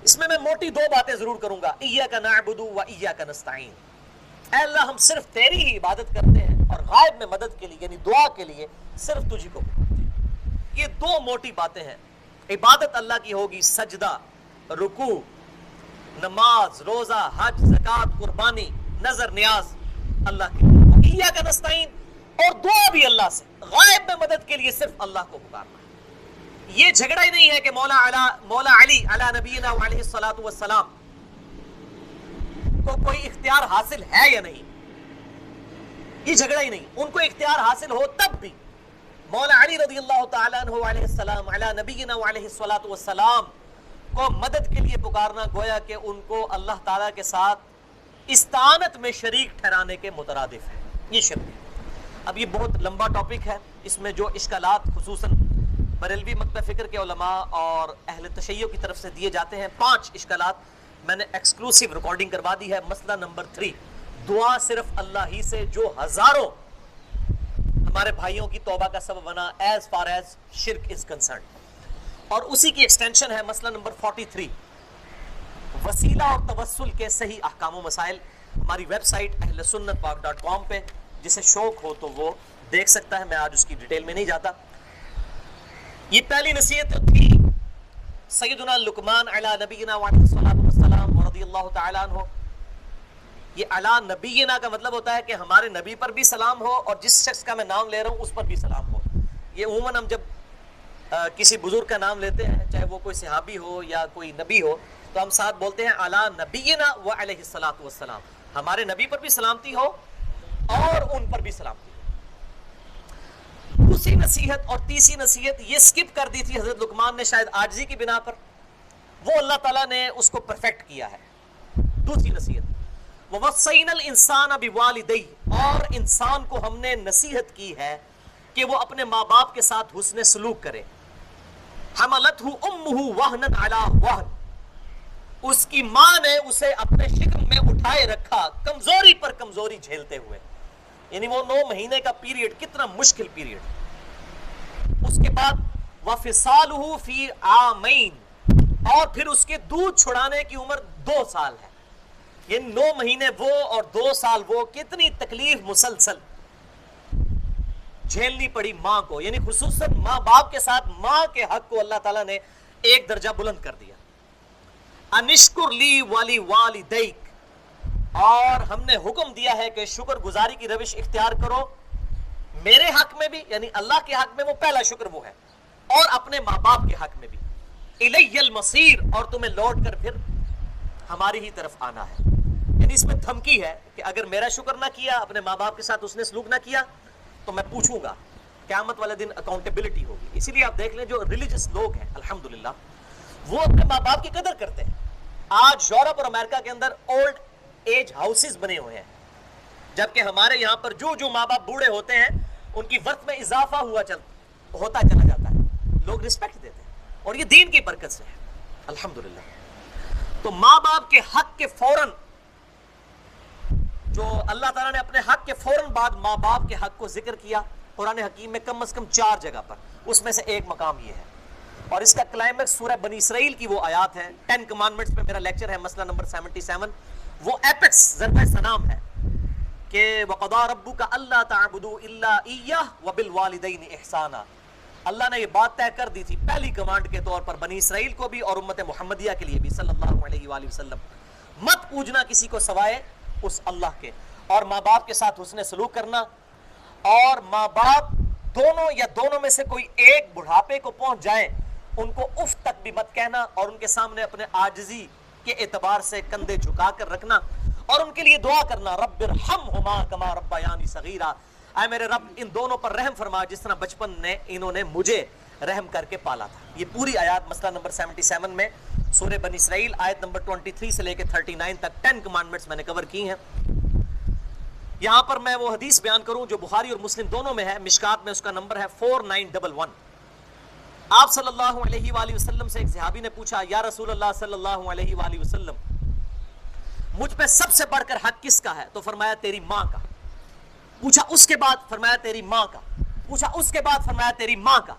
اس میں موٹی دو باتیں ضرور کروں گا. ایاک نعبد و ایاک نستعین. اے اللہ ہم صرف تیری ہی عبادت کرتے ہیں اور غائب میں مدد کے لیے یعنی دعا کے لیے صرف تجھی کو پکارتے ہیں. یہ دو موٹی باتیں ہیں. عبادت اللہ کی ہوگی، سجدہ، رکوع، نماز، روزہ، حج، زکوٰۃ، قربانی، نظر نیاز اللہ کی. ایاک نستعین اور دعا بھی اللہ سے، غائب میں مدد کے لیے صرف اللہ کو پکارنا. یہ جھگڑا ہی نہیں ہے کہ مولا علی علی نبینا علیہ الصلوۃ والسلام کو کوئی اختیار حاصل ہے یا نہیں. یہ جھگڑا ہی نہیں. ان کو اختیار حاصل ہو تب بھی مولا علی رضی اللہ تعالیٰ عنہ علیہ السلام علی نبینا علیہ الصلوۃ والسلام کو مدد کے لیے پکارنا گویا کہ ان کو اللہ تعالیٰ کے ساتھ استعانت میں شریک ٹھہرانے کے مترادف ہے. یہ شرک ہے. اب یہ بہت لمبا ٹاپک ہے. اس میں جو اشکالات خصوصاً بریلوی مکتب فکر کے علماء اور اہل تشیع کی طرف سے دیے جاتے ہیں، 5 اشکالات میں نے ایکسکلوسیو ریکارڈنگ کروا دی ہے. مسئلہ نمبر 3 دعا صرف اللہ ہی سے جو ہزاروں ہمارے بھائیوں کی توبہ کا سبب بنا ایز فار ایز شرک از کنسرنڈ. اور اسی کی ایکسٹینشن ہے مسئلہ نمبر 43 وسیلہ اور توسل کے صحیح احکام و مسائل. ہماری ویب سائٹ ahlsunnatpak.com پہ جسے شوق ہو تو وہ دیکھ سکتا ہے. میں آج اس کی ڈیٹیل میں نہیں جاتا. یہ پہلی نصیحت تھی سیدنا لقمان علی نبینا علیہ الصلوۃ والسلام رضی اللہ تعالیٰ عنہ. یہ علی نبینا کا مطلب ہوتا ہے کہ ہمارے نبی پر بھی سلام ہو اور جس شخص کا میں نام لے رہا ہوں اس پر بھی سلام ہو. یہ عموماً ہم جب کسی بزرگ کا نام لیتے ہیں چاہے وہ کوئی صحابی ہو یا کوئی نبی ہو تو ہم ساتھ بولتے ہیں علی نبینا و علیہ الصلوۃ والسلام. ہمارے نبی پر بھی سلامتی ہو اور ان پر بھی سلامتی ہو. دوسری نصیحت اور تیسری نصیحت یہ سکپ کر دی تھی حضرت لقمان نے شاید عاجزی کی بنا پر، وہ اللہ تعالیٰ نے اس کو پرفیکٹ کیا ہے. دوسری نصیحت وَوَصَّيْنَا الْإِنسَانَ بِوَالِدَيْهِ اور انسان کو ہم نے نصیحت کی ہے کہ وہ اپنے ماں باپ کے ساتھ حسن سلوک کرے. حَمَلَتْهُ أُمُّهُ وَهْنًا عَلَى وَهْنٍ اس کی ماں نے اسے اپنے شکم میں اٹھائے رکھا کمزوری پر کمزوری جھیلتے ہوئے. یعنی وہ 9 مہینے کا پیریڈ کتنا مشکل پیریڈ. اس کے بعد وَفِصَالُهُ فِي عَامَيْن اور پھر اس کے دودھ چھڑانے کی عمر 2 سال ہے. یہ 9 مہینے وہ اور 2 سال وہ کتنی تکلیف مسلسل جھیلنی پڑی ماں کو. یعنی خصوصاً ماں باپ کے ساتھ ماں کے حق کو اللہ تعالیٰ نے ایک درجہ بلند کر دیا. انشکر لی والی والدیک اور ہم نے حکم دیا ہے کہ شکر گزاری کی روش اختیار کرو میرے حق میں بھی یعنی اللہ کے حق میں وہ پہلا شکر وہ ہے اور اپنے ماں باپ کے حق میں بھی. الی المصیر اور تمہیں لوٹ کر پھر ہماری ہی طرف آنا ہے. یعنی اس میں دھمکی ہے کہ اگر میرا شکر نہ کیا اپنے ماں باپ کے ساتھ اس نے سلوک نہ کیا تو میں پوچھوں گا قیامت والے دن اکاؤنٹیبلٹی ہوگی. اسی لیے آپ دیکھ لیں جو ریلیجس لوگ ہیں الحمدللہ وہ اپنے ماں باپ کی قدر کرتے ہیں. آج یورپ اور امریکہ کے اندر اولڈ ایج ہاؤسز بنے ہوئے ہیں جبکہ ہمارے یہاں پر جو ماں باپ بوڑھے ہوتے ہیں ان کی ورث میں اضافہ ہوتا چلا جاتا ہے. لوگ رسپیکٹ دیتے ہیں اور یہ دین کی برکت سے ہے الحمدللہ. تو ماں باپ کے حق کے فوراً جو اللہ تعالیٰ نے اپنے حق کے فوراً بعد ماں باپ کے حق کو ذکر کیا قرآن حکیم میں کم از کم 4 جگہ پر. اس میں سے ایک مقام یہ ہے اور اس کا کلائمیکس سورہ بنی اسرائیل کی وہ آیات ہے 10 کمانڈمنٹس پہ میرا لیکچر ہے مسئلہ نمبر 77. وہ ایپکس ضرب سلام ہے کہ وَقَضَىٰ رَبُّكَ أَلَّا تَعْبُدُوا إِلَّا إِيَّهُ وَبِالْوَالِدَيْنِ إِحْسَانًا. اللہ نے یہ بات طے کر دی تھی پہلی کمانڈ کے طور پر بنی اسرائیل کو بھی اور امت محمدیہ کے لیے بھی صلی اللہ علیہ وآلہ وسلم. مت پوجنا کسی کو سوائے اس اللہ کے اور ماں باپ کے ساتھ حسن سلوک کرنا. اور ماں باپ دونوں یا دونوں میں سے کوئی ایک بڑھاپے کو پہنچ جائیں ان کو اف تک بھی مت کہنا اور ان کے سامنے اپنے عاجزی کے اعتبار سے کندھے جھکا کر رکھنا اور ان کے لیے دعا کرنا، رب ارحمہما کما ربیانی صغیرا، اے میرے رب ان دونوں پر رحم فرما جس طرح بچپن نے انہوں نے مجھے رحم کر کے پالا تھا۔ یہ پوری آیات مسئلہ نمبر 77 میں سورہ بنی اسرائیل آیت نمبر 23 سے لے کے 39 تک 10 کمانڈمنٹس میں نے کور کی ہیں۔ یہاں پر میں وہ حدیث بیان کروں جو بخاری اور مسلم دونوں میں ہے، مشکات میں اس کا نمبر ہے 4911۔ آپ صلی اللہ علیہ وآلہ وسلم سے ایک صحابی نے پوچھا، یا رسول اللہ صلی اللہ علیہ وآلہ وسلم مجھ پہ سب سے بڑھ کر حق کس کا ہے؟ تو فرمایا تیری ماں کا۔ پوچھا اس کے بعد؟ فرمایا تیری ماں کا۔ پوچھا اس کے بعد؟ فرمایا تیری ماں کا۔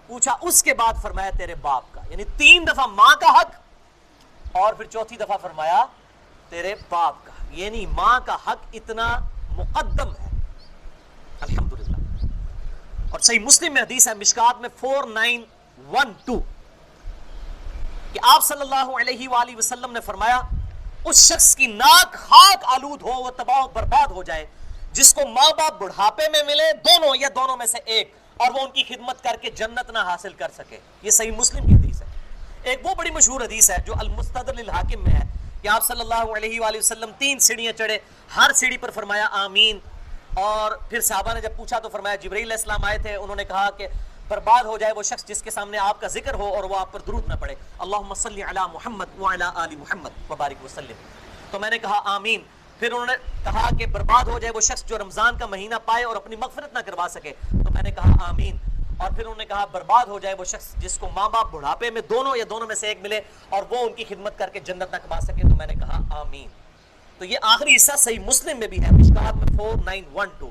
پوچھا اس کے بعد؟ فرمایا تیرے باپ کا۔ یعنی 3 دفعہ ماں کا حق اور پھر چوتھی دفعہ فرمایا تیرے باپ کا، یعنی ماں کا حق اتنا مقدم ہے، الحمدللہ۔ اور صحیح مسلم میں حدیث ہے مشکات میں 4912 کہ آپ صلی اللہ علیہ وآلہ وسلم نے فرمایا اس شخص کی ناک خاک آلود ہو، وہ تباہ و برباد ہو جائے جس کو ماں باپ بڑھاپے میں ملے دونوں یا دونوں میں سے ایک، اور وہ ان کی خدمت کر کے جنت نہ حاصل کر سکے۔ یہ صحیح مسلم کی حدیث ہے۔ ایک وہ بڑی مشہور حدیث ہے جو المستدرک للحاکم میں ہے کہ آپ صلی اللہ علیہ وآلہ وسلم 3 سیڑھیاں چڑھے، ہر سیڑھی پر فرمایا آمین، اور پھر صحابہ نے جب پوچھا تو فرمایا جبرائیل علیہ السلام آئے تھے، انہوں نے کہا کہ برباد ہو جائے وہ شخص جس کے سامنے آپ کا ذکر ہو اور وہ آپ پر درود نہ پڑے، اللہم صلی علی محمد وعلی آل محمد وبارک وسلم۔ تو میں نے کہا آمین۔ پھر انہوں نے کہا کہ برباد ہو جائے وہ شخص جو رمضان کا مہینہ پائے اور اپنی مغفرت نہ کروا سکے، تو میں نے کہا آمین۔ اور پھر انہوں نے کہا برباد ہو جائے وہ شخص جس کو ماں باپ بڑھاپے میں دونوں یا دونوں میں سے ایک ملے اور وہ ان کی خدمت کر کے جنت نہ کما سکے، تو میں نے کہا آمین۔ تو یہ آخری حصہ صحیح مسلم میں بھی ہے مشکات میں 4912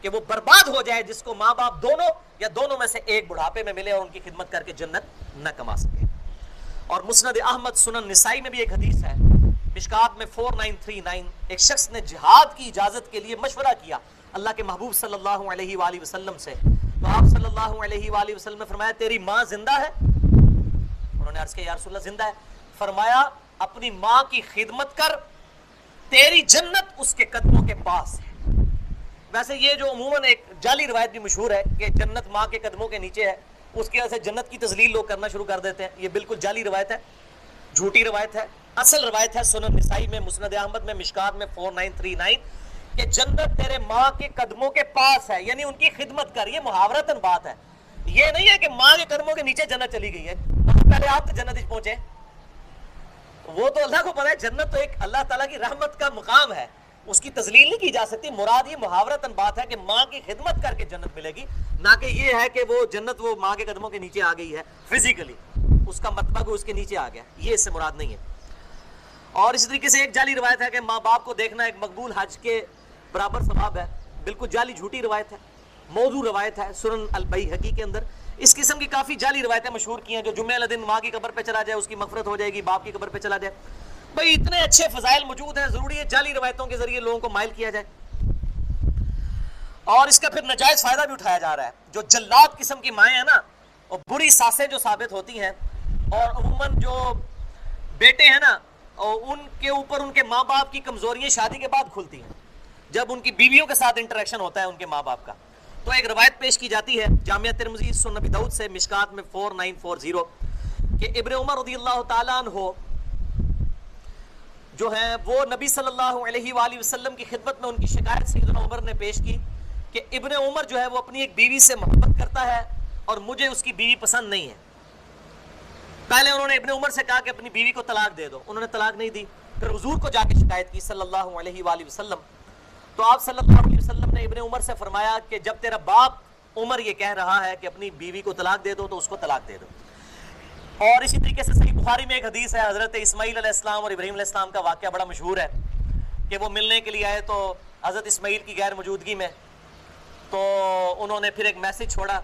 کہ وہ برباد ہو جائے جس کو ماں باپ دونوں یا دونوں میں سے ایک بڑھاپے میں ملے اور ان کی خدمت کر کے جنت نہ کما سکے۔ اور مسند احمد سنن نسائی میں بھی ایک حدیث ہے مشکات میں 4939، ایک شخص نے جہاد کی اجازت کے لیے مشورہ کیا اللہ کے محبوب صلی اللہ علیہ وآلہ وسلم سے، تو آپ صلی اللہ علیہ وآلہ وسلم نے فرمایا تیری ماں زندہ ہے؟ انہوں نے عرض کیا یا رسول اللہ زندہ ہے۔ فرمایا اپنی ماں کی خدمت کر، تیری جنت اس کے قدموں کے پاس ہے۔ ویسے یہ جو عموماً ایک جعلی روایت بھی مشہور ہے کہ جنت ماں کے قدموں کے نیچے ہے، اس کی وجہ سے جنت کی تذلیل لوگ کرنا شروع کر دیتے ہیں، یہ بالکل جعلی روایت ہے، جھوٹی روایت ہے۔ اصل روایت ہے سنن نسائی میں، مسند احمد میں، مشکات میں 4939 کہ جنت تیرے ماں کے قدموں کے پاس ہے، یعنی ان کی خدمت کر۔ یہ محاورتاً بات ہے، یہ نہیں ہے کہ ماں کے قدموں کے نیچے جنت چلی گئی ہے، پہلے آپ تو جنت پہنچے، وہ تو اللہ کو پتہ ہے۔ جنت تو ایک اللہ تعالیٰ کی رحمت کا مقام ہے، اس کی تذلیل نہیں کی جا سکتی۔ مراد یہ محاورتاً بات ہے کہ ماں کی خدمت کر کے جنت ملے گی، نہ کہ یہ ہے کہ وہ جنت وہ ماں کے قدموں کے نیچے آ گئی ہے فزیکلی، اس کا مطلب اس کے نیچے آ گیا، یہ اس سے مراد نہیں ہے۔ اور اسی طریقے سے ایک جعلی روایت ہے کہ ماں باپ کو دیکھنا ایک مقبول حج کے برابر ثواب ہے، بالکل جعلی جھوٹی روایت ہے، موضوع روایت ہے سنن البیہقی کے اندر۔ اس قسم کی کافی جعلی روایتیں مشہور کی ہیں، جو جمعہ والے دن ماں کی قبر پہ چلا جائے اس کی مغفرت ہو جائے گی، باپ کی قبر پہ چلا جائے۔ بھائی اتنے اچھے فضائل موجود ہیں، ضروری ہے جعلی روایتوں کے ذریعے لوگوں کو مائل کیا جائے، اور اس کا پھر ناجائز فائدہ بھی اٹھایا جا رہا ہے۔ جو جلاد قسم کی مائیں ہیں نا، اور بری ساسیں جو ثابت ہوتی ہیں، اور عموماً جو بیٹے ہیں نا، اور ان کے اوپر ان کے ماں باپ کی کمزوریاں شادی کے بعد کھلتی ہیں جب ان کی بیویوں کے ساتھ انٹریکشن ہوتا ہے ان کے ماں باپ کا۔ تو ایک روایت پیش کی جاتی ہے جامعہ ترمذی سنن ابی داؤد سے مشکات میں 4940 کہ ابن عمر رضی اللہ تعالیٰ عنہ جو ہیں وہ نبی صلی اللہ علیہ وآلہ وسلم کی خدمت میں ان کی شکایت سیدنا عمر نے پیش کی کہ ابن عمر جو ہے وہ اپنی ایک بیوی سے محبت کرتا ہے اور مجھے اس کی بیوی پسند نہیں ہے۔ پہلے انہوں نے ابن عمر سے کہا کہ اپنی بیوی کو طلاق دے دو، انہوں نے طلاق نہیں دی، پھر حضور کو جا کے شکایت کی صلی اللہ علیہ وآلہ وسلم، تو آپ صلی اللہ علیہ وسلم نے ابن عمر سے فرمایا کہ جب تیرا باپ عمر یہ کہہ رہا ہے کہ اپنی بیوی کو طلاق دے دو تو اس کو طلاق دے دو۔ اور اسی طریقے سے صحیح بخاری میں ایک حدیث ہے حضرت اسماعیل علیہ السلام اور ابراہیم علیہ السلام کا واقعہ بڑا مشہور ہے کہ وہ ملنے کے لیے آئے تو حضرت اسماعیل کی غیر موجودگی میں تو انہوں نے پھر ایک میسج چھوڑا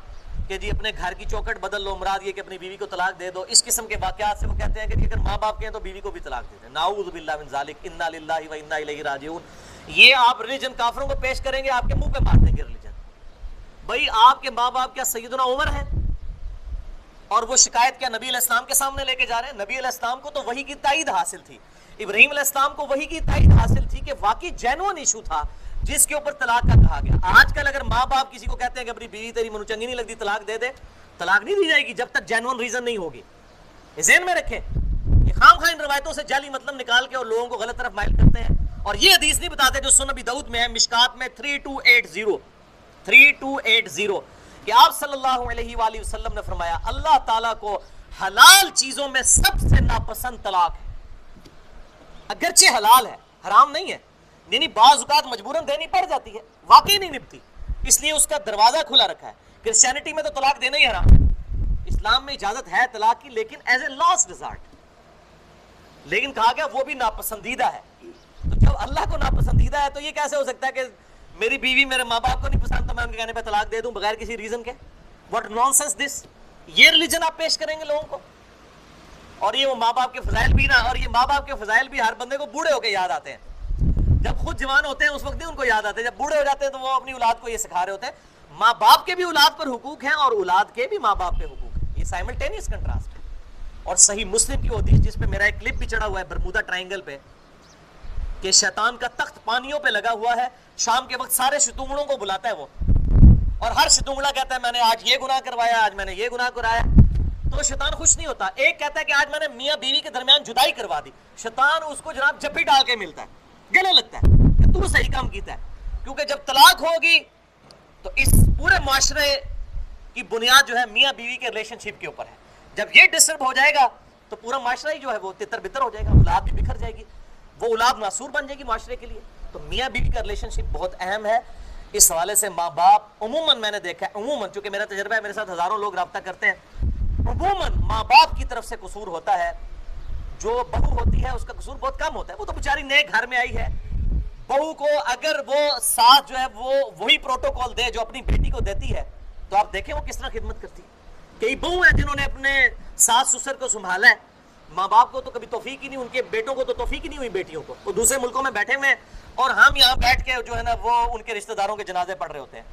کہ جی اپنے گھر کی چوکھٹ بدل لو، مراد یہ کہ اپنی بیوی کو طلاق دے دو۔ اس قسم کے واقعات سے وہ کہتے ہیں کہ اگر ماں باپ کے ہیں تو بیوی کو بھی طلاق دے دیں، نعوذ باللہ من ذالک، انا للہ و انا الیہ راجعون۔ یہ آپ ریلیجن کافروں کو پیش کریں گے، آپ کے منہ پہ مار دیں گے ریلیجن۔ بھائی آپ کے ماں باپ کیا سیدنا عمر ہیں؟ اور وہ شکایت کیا نبی علیہ السلام کے سامنے لے کے جا رہے ہیں؟ نبی علیہ السلام کو تو وحی کی تائید حاصل تھی، ابراہیم علیہ السلام کو وحی کی تائید حاصل تھی کہ واقعی جینوئن ایشو تھا جس کے اوپر طلاق کا کہا گیا۔ آج کل اگر ماں باپ کسی کو کہتے ہیں کہ اپنی بیوی تیری منو چنگی نہیں لگتی طلاق دے دے، طلاق نہیں دی جائے گی جب تک جینون ریزن نہیں ہوگی. یہ ذہن میں رکھیں. یہ خام خواہ ان روایتوں سے جعلی مطلب نکال کے اور لوگوں کو غلط طرف مائل کرتے ہیں. اور یہ حدیث نہیں بتاتے جو سنن ابی داؤد میں ہے, مشکات میں 3280 کہ آپ صلی اللہ علیہ وآلہ وسلم نے فرمایا اللہ تعالیٰ کو حلال چیزوں میں سب سے ناپسند طلاق ہے. اگرچہ حلال ہے, حرام نہیں ہے, یعنی بعض اوقات مجبوراً دینی پڑ جاتی ہے, واقعی نہیں نبھتی, اس لیے اس کا دروازہ کھلا رکھا ہے. کرسچینٹی میں تو طلاق دینا ہی حرام ہے, اسلام میں اجازت ہے طلاق کی لیکن ایز اے لاسٹ ریزارٹ, لیکن کہا گیا وہ بھی ناپسندیدہ ہے. تو جب اللہ کو ناپسندیدہ ہے تو یہ کیسے ہو سکتا ہے کہ میری بیوی میرے ماں باپ کو نہیں پسند تو میں ان کے کہنے پہ طلاق دے دوں بغیر کسی ریزن کے؟ واٹ نانسنس دس. یہ ریلیجن آپ پیش کریں گے لوگوں کو؟ اور یہ وہ ماں باپ کے فضائل بھی اور یہ ماں باپ کے فضائل بھی ہر بندے کو بوڑھے ہو کے یاد آتے ہیں. جب خود جوان ہوتے ہیں اس وقت نہیں ان کو یاد آتے, جب بوڑھے ہو جاتے ہیں تو وہ اپنی اولاد کو یہ سکھا رہے ہوتے ہیں. ماں باپ کے بھی اولاد پر حقوق ہیں اور اولاد کے بھی ماں باپ پہ حقوق ہیں. یہ سائملٹینیس کنٹراسٹ ہے. اور صحیح مسلم کی حدیث جس پہ میرا ایک کلپ بھی چڑھا ہوا ہے برمودا ٹرائنگل پہ, کہ شیطان کا تخت پانیوں پہ لگا ہوا ہے, شام کے وقت سارے شتونگڑوں کو بلاتا ہے وہ, اور ہر شتونگڑا کہتا ہے میں نے آج یہ گناہ کروایا, آج میں نے یہ گناہ کرایا. تو شیطان خوش نہیں ہوتا. ایک کہتا ہے کہ آج میں نے میاں بیوی کے درمیان جدائی کروا دی. شیطان اس کو جناب جب بھی ڈال کے ملتا ہے, گلے لگتا ہے کہ تو صحیح کام کیتا ہے, کیونکہ جب طلاق ہوگی تو اس پورے معاشرے کی بنیاد جو ہے میاں بیوی کے ریلیشن شپ کے اوپر ہے. جب یہ ڈسٹرب ہو جائے گا تو پورا معاشرہ ہی جو ہے وہ تتر بتر ہو جائے گا, اولاد بھی بکھر جائے گی, وہ اولاد ناسور بن جائے گی معاشرے کے لیے. تو میاں بیوی کا ریلیشن شپ بہت اہم ہے. اس حوالے سے ماں باپ عموماً میں نے دیکھا ہے, عموماً چونکہ میرا تجربہ ہے, میرے ساتھ ہزاروں لوگ رابطہ کرتے ہیں, عموماً ماں باپ کی طرف سے قصور ہوتا ہے. جو بہو ہوتی ہے اس کا قصور بہت کم ہوتا ہے, وہ تو بیچاری نئے گھر میں آئی ہے. بہو کو اگر وہ ساتھ جو ہے وہ وہی پروٹوکول دے جو اپنی بیٹی کو دیتی ہے تو آپ دیکھیں وہ کس طرح خدمت کرتی ہے. کئی بہو ہیں جنہوں نے اپنے ساس سسر کو سنبھالا ہے, ماں باپ کو تو کبھی توفیق ہی نہیں, ان کے بیٹوں کو تو توفیق ہی نہیں ہوئی بیٹیوں کو. وہ دوسرے ملکوں میں بیٹھے ہوئے ہیں اور ہم یہاں بیٹھ کے جو ہے نا وہ ان کے رشتہ داروں کے جنازے پڑھ رہے ہوتے ہیں,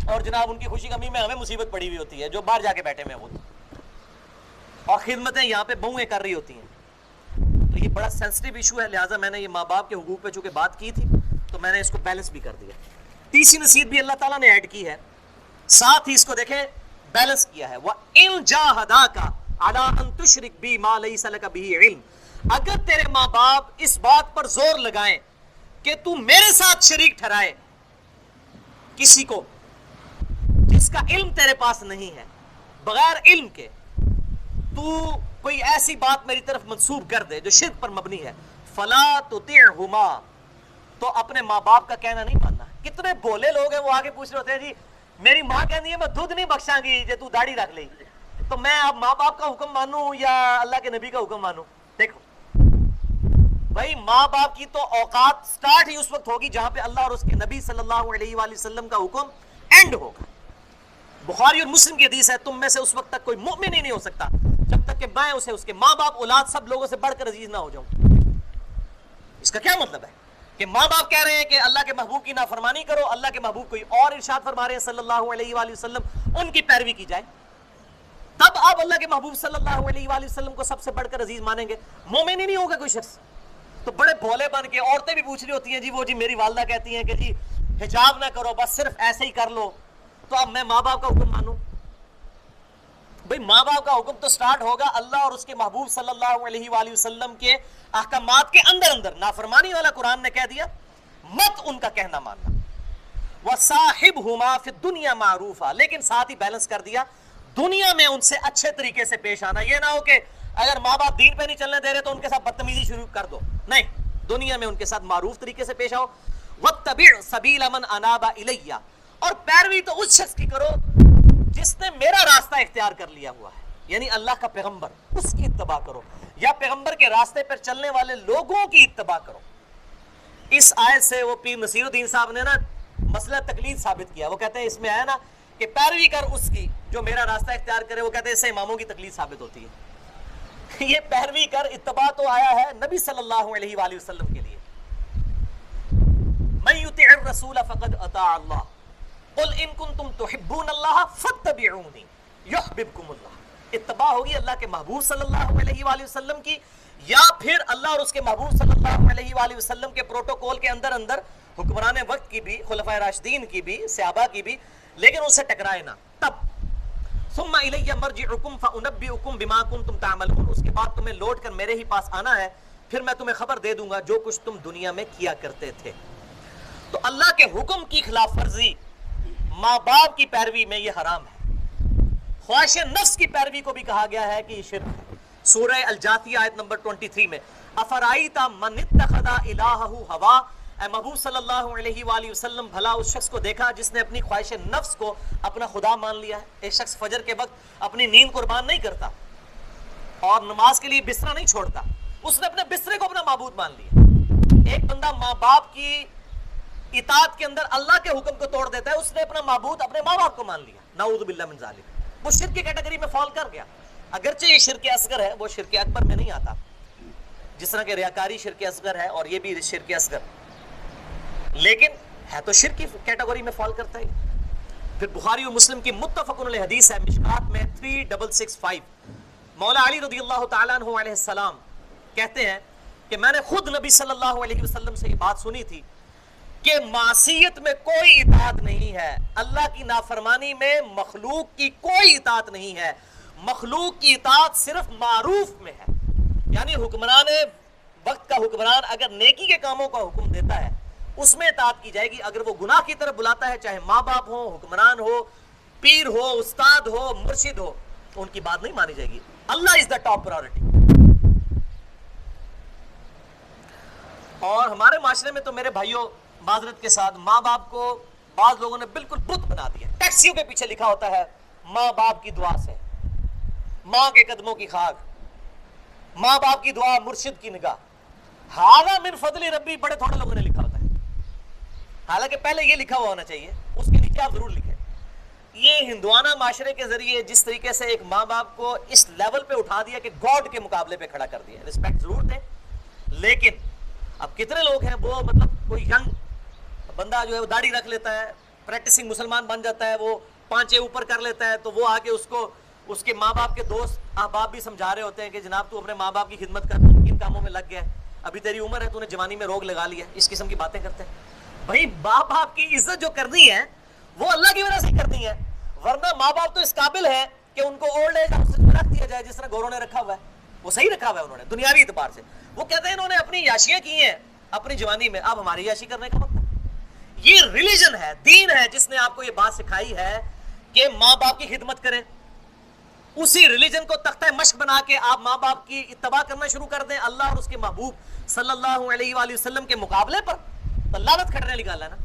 اور جناب ان کی خوشی غمی میں ہمیں مصیبت پڑی ہوئی ہوتی ہے جو باہر جا کے بیٹھے ہوئے ہیں وہ, اور خدمتیں یہاں پہ بہویں کر رہی ہوتی ہیں. تو یہ بڑا سینسٹیو ایشو ہے, لہٰذا میں نے یہ ماں باپ کے حقوق پہ چونکہ بات کی تھی تو میں نے اس کو بیلنس بھی کر دیا. تیسری نصیحت بھی اللہ تعالیٰ نے ایڈ کی ہے, ساتھ ہی اس کو دیکھیں بیلنس کیا ہے. وَإِن جَاهَدَاكَ عَلَىٰ أَن تُشْرِكْ بِي مَا لَيْسَ لَكَ بِهِ عِلْمٌ, اگر تیرے ماں باپ اس بات پر زور لگائیں کہ تو میرے ساتھ شریک ٹھہرائے کسی کو جس کا علم تیرے پاس نہیں ہے, بغیر علم کے تو کوئی ایسی بات میری طرف منسوب کر دے جو شرک پر مبنی ہے, فَلَا تُطِعْهُمَا, تو اپنے ماں باپ کا کہنا نہیں ماننا. کتنے بولے لوگ ہیں وہ آگے پوچھ رہے ہوتے ہیں جی میری ماں کہتی ہے میں دودھ نہیں بخشاں گی جے تو داڑھی رکھ لے, تو میں اب ماں باپ کا حکم مانوں یا اللہ کے نبی کا حکم مانوں؟ دیکھو بھائی, ماں باپ کی تو اوقات سٹارٹ ہی اس وقت ہوگی جہاں پہ اللہ اور اس کے نبی صلی اللہ علیہ وآلہ وسلم کا حکم اینڈ ہوگا. بخاری اور مسلم کی حدیث ہے, تم میں سے اس وقت تک کوئی مؤمن ہی نہیں ہو سکتا جب تک کہ میں اسے اس کے ماں باپ اولاد سب لوگوں سے بڑھ کر عزیز نہ ہو جاؤں. اس کا کیا مطلب ہے کہ ماں باپ کہہ رہے ہیں کہ اللہ کے محبوب کی نافرمانی کرو, اللہ کے محبوب کوئی اور ارشاد فرما رہے ہیں صلی اللہ علیہ وآلہ وسلم, ان کی پیروی کی جائے, تب آپ اللہ کے محبوب صلی اللہ علیہ وآلہ وسلم کو سب سے بڑھ کر عزیز مانیں گے. مومن ہی نہیں ہوگا کوئی شخص. تو بڑے بھولے بن کے عورتیں بھی پوچھ رہی ہوتی ہیں جی وہ جی میری والدہ کہتی ہیں کہ جی حجاب نہ کرو, بس صرف ایسے ہی کر لو, تو اب میں ماں باپ کا حکم مانوں؟ بھئی ماں باپ کا حکم تو سٹارٹ ہوگا اللہ اور اس کے محبوب صلی اللہ علیہ وآلہ وسلم کے احکامات کے اندر اندر. نافرمانی والا قرآن نے کہہ دیا مت ان کا کہنا ماننا. وَصَاحِبْهُمَا فِي الدُّنْيَا مَعْرُوفًا, لیکن ساتھ ہی بیلنس کر دیا دنیا میں ان سے اچھے طریقے سے پیش آنا. یہ نہ ہو کہ اگر ماں باپ دین پہ نہیں چلنے دے رہے تو ان کے ساتھ بدتمیزی شروع کر دو, نہیں, دنیا میں ان کے ساتھ معروف طریقے سے پیش آؤ. وَاتَّبِعْ سَبِيلَ مَنْ أَنَابَ إِلَيَّ, اور پیروی تو اس شخص کی کرو جس نے میرا راستہ اختیار کر لیا ہوا ہے, یعنی اللہ کا پیغمبر, اس کی اتباع کرو, یا پیغمبر کے راستے پر چلنے والے لوگوں کی اتباع کرو. اس آیت سے وہ پیر نصیر الدین صاحب نے نا مسئلہ تقلید ثابت کیا. وہ کہتے ہیں اس میں آیا نا کہ پیروی کر اس کی جو میرا راستہ اختیار کرے, وہ کہتے ہیں اس سے اماموں کی تقلید ثابت ہوتی ہے. یہ پیروی کر اتباع تو آیا ہے نبی صلی اللہ علیہ وآلہ وسلم کے لیے. من یطع الرسول فقد اطاع اللہ, قل ان کنتم تحبون اللہ فاتبعونی یحببکم اللہ. اتباع ہوگی اللہ کے محبوب صلی اللہ علیہ وآلہ وسلم کی, یا پھر اللہ اور اس کے محبوب صلی اللہ علیہ وآلہ وسلم کے پروٹوکول کے اندر اندر حکمران وقت کی بھی, خلفائے راشدین کی بھی, صحابہ کی بھی, لیکن ان سے ٹکرائے نہ. تب ثم الی مرجعکم فانبئکم بما کنتم تعملون، اس کے بعد تمہیں لوٹ کر میرے ہی پاس آنا ہے، پھر میں تمہیں خبر دے دوں گا جو کچھ تم دنیا میں کیا کرتے تھے۔ تو اللہ کے حکم کی خلاف ورزی، ماں باپ کی پیروی میں یہ حرام ہے۔ خواہش نفس کی پیروی کو بھی کہا گیا ہے کہ یہ شرک ہے۔ سورہ الجاثیہ آیت نمبر 23 میں افرائیت من اتخذ الہہ ہوا، اے محبوب صلی اللہ علیہ وآلہ وسلم بھلا اس شخص کو دیکھا جس نے اپنی خواہش نفس کو اپنا خدا مان لیا ہے۔ ایک شخص فجر کے وقت اپنی نیند قربان نہیں کرتا اور نماز کے لیے بستر نہیں چھوڑتا، اس نے اپنے بسترے کو اپنا معبود مان لیا۔ ایک بندہ ماں باپ کی اطاعت کے اندر اللہ کے حکم کو توڑ دیتا ہے، اس نے اپنا معبود اپنے ماں باپ کو مان لیا، نعوذ باللہ من ذالک، وہ شرک کی کیٹیگری میں فال کر گیا۔ اگرچہ یہ شرک اصغر ہے، وہ شرک اکبر میں نہیں آتا، جس طرح کہ ریاکاری شرک اصغر ہے اور یہ بھی شرک اصغر، لیکن ہے تو شرک کی کیٹیگری میں فال کرتا ہے۔ پھر بخاری و مسلم کی متفق علیہ حدیث ہے مشکات میں 3665، مولا علی رضی اللہ تعالیٰ عنہ علیہ السلام کہتے ہیں کہ میں نے خود نبی صلی اللہ علیہ وسلم سے یہ بات سنی تھی کہ معصیت میں کوئی اطاعت نہیں ہے، اللہ کی نافرمانی میں مخلوق کی کوئی اطاعت نہیں ہے، مخلوق کی اطاعت صرف معروف میں ہے، یعنی حکمران وقت کا حکمران اگر نیکی کے کاموں کا حکم دیتا ہے اس میں اطاعت کی جائے گی، اگر وہ گناہ کی طرف بلاتا ہے، چاہے ماں باپ ہو، حکمران ہو، پیر ہو، استاد ہو، مرشد ہو، ان کی بات نہیں مانی جائے گی۔ اللہ از دا ٹاپ پرائورٹی۔ اور ہمارے معاشرے میں تو میرے بھائیوں معذرت کے ساتھ ماں باپ کو بعض لوگوں نے بالکل بت بنا دیا، ٹیکسیوں کے پیچھے لکھا ہوتا ہے ماں باپ کی دعا سے، ماں کے قدموں کی خاک، ماں باپ کی دعا، مرشد کی نگاہ، ھذا من فضل ربی بڑے تھوڑے لوگوں نے لکھا ہوتا ہے، حالانکہ پہلے یہ لکھا ہوا ہونا چاہیے، اس کے نیچے آپ ضرور لکھیں۔ یہ ہندوانہ معاشرے کے ذریعے جس طریقے سے ایک ماں باپ کو اس لیول پہ اٹھا دیا کہ گاڈ کے مقابلے پہ کھڑا کر دیا، رسپیکٹ ضرور دیں، لیکن اب کتنے لوگ ہیں وہ مطلب کوئی ینگ بندہ جو ہے وہ داڑھی رکھ لیتا ہے، پریکٹسنگ مسلمان بن جاتا ہے، وہ پانچے اوپر کر لیتا ہے، تو وہ آ کے اس کو اس کے ماں باپ کے دوست احباب بھی سمجھا رہے ہوتے ہیں کہ جناب تو اپنے ماں باپ کی خدمت کر، کن کاموں میں لگ گیا ہے، ابھی تیری عمر ہے، تو نے جوانی میں روگ لگا لیا، اس قسم کی باتیں کرتے ہیں۔ بھائی ماں باپ کی عزت جو کرنی ہے وہ اللہ کی وجہ سے کرنی ہے، ورنہ ماں باپ تو اس قابل ہے کہ ان کو اولڈ ایج ہاؤس میں رکھ دیا جائے، جس طرح گوروں نے رکھا ہوا ہے، وہ صحیح رکھا ہوا ہے انہوں نے دنیاوی اعتبار سے۔ وہ کہتے ہیں انہوں نے اپنی یاشیاں کی ہیں اپنی جوانی میں، اب ہماری یاشی کرنے کا وقت ہے۔ یہ ریلیجن ہے، دین ہے جس نے آپ کو یہ بات سکھائی ہے کہ ماں باپ کی خدمت کریں، اسی ریلیجن کو تختہ مشق بنا کے آپ ماں باپ کی اتباع کرنا شروع کر دیں اللہ اور اس کے محبوب صلی اللہ علیہ وآلہ وسلم کے مقابلے پر، تو لعنت کھٹنے نکالا ہے نا۔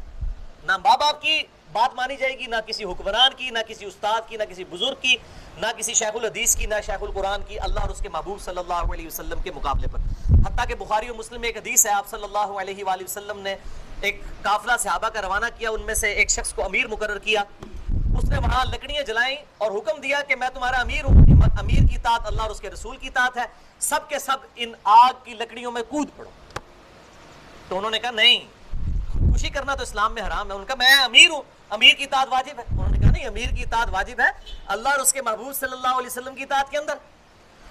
نہ ماں باپ کی بات مانی جائے گی، نہ کسی حکمران کی، نہ کسی استاد کی، نہ کسی بزرگ کی، نہ کسی شیخ الحدیث کی، نہ شیخ القرآن کی، اللہ اور اس کے محبوب صلی اللہ علیہ وسلم کے مقابلے پر۔ حتیٰ کہ بخاری و مسلم میں ایک حدیث ہے، آپ صلی اللہ علیہ وآلہ وسلم نے ایک قافلہ صحابہ کا روانہ کیا، ان میں سے ایک شخص کو امیر مقرر کیا، اس نے وہاں لکڑیاں جلائیں اور حکم دیا کہ میں تمہارا امیر ہوں، امیر کی اطاعت اللہ اور اس کے رسول کی اطاعت ہے، سب کے سب ان آگ کی لکڑیوں میں کود پڑو۔ تو انہوں نے کہا نہیں، خوشی کرنا تو اسلام میں حرام ہے۔ ان کا میں امیر ہوں، امیر کی اطاعت واجب ہے۔ انہوں نے کہا نہیں، امیر کی اطاعت واجب ہے اللہ اور اس کے محبوب صلی اللہ علیہ وسلم کی اطاعت کے اندر۔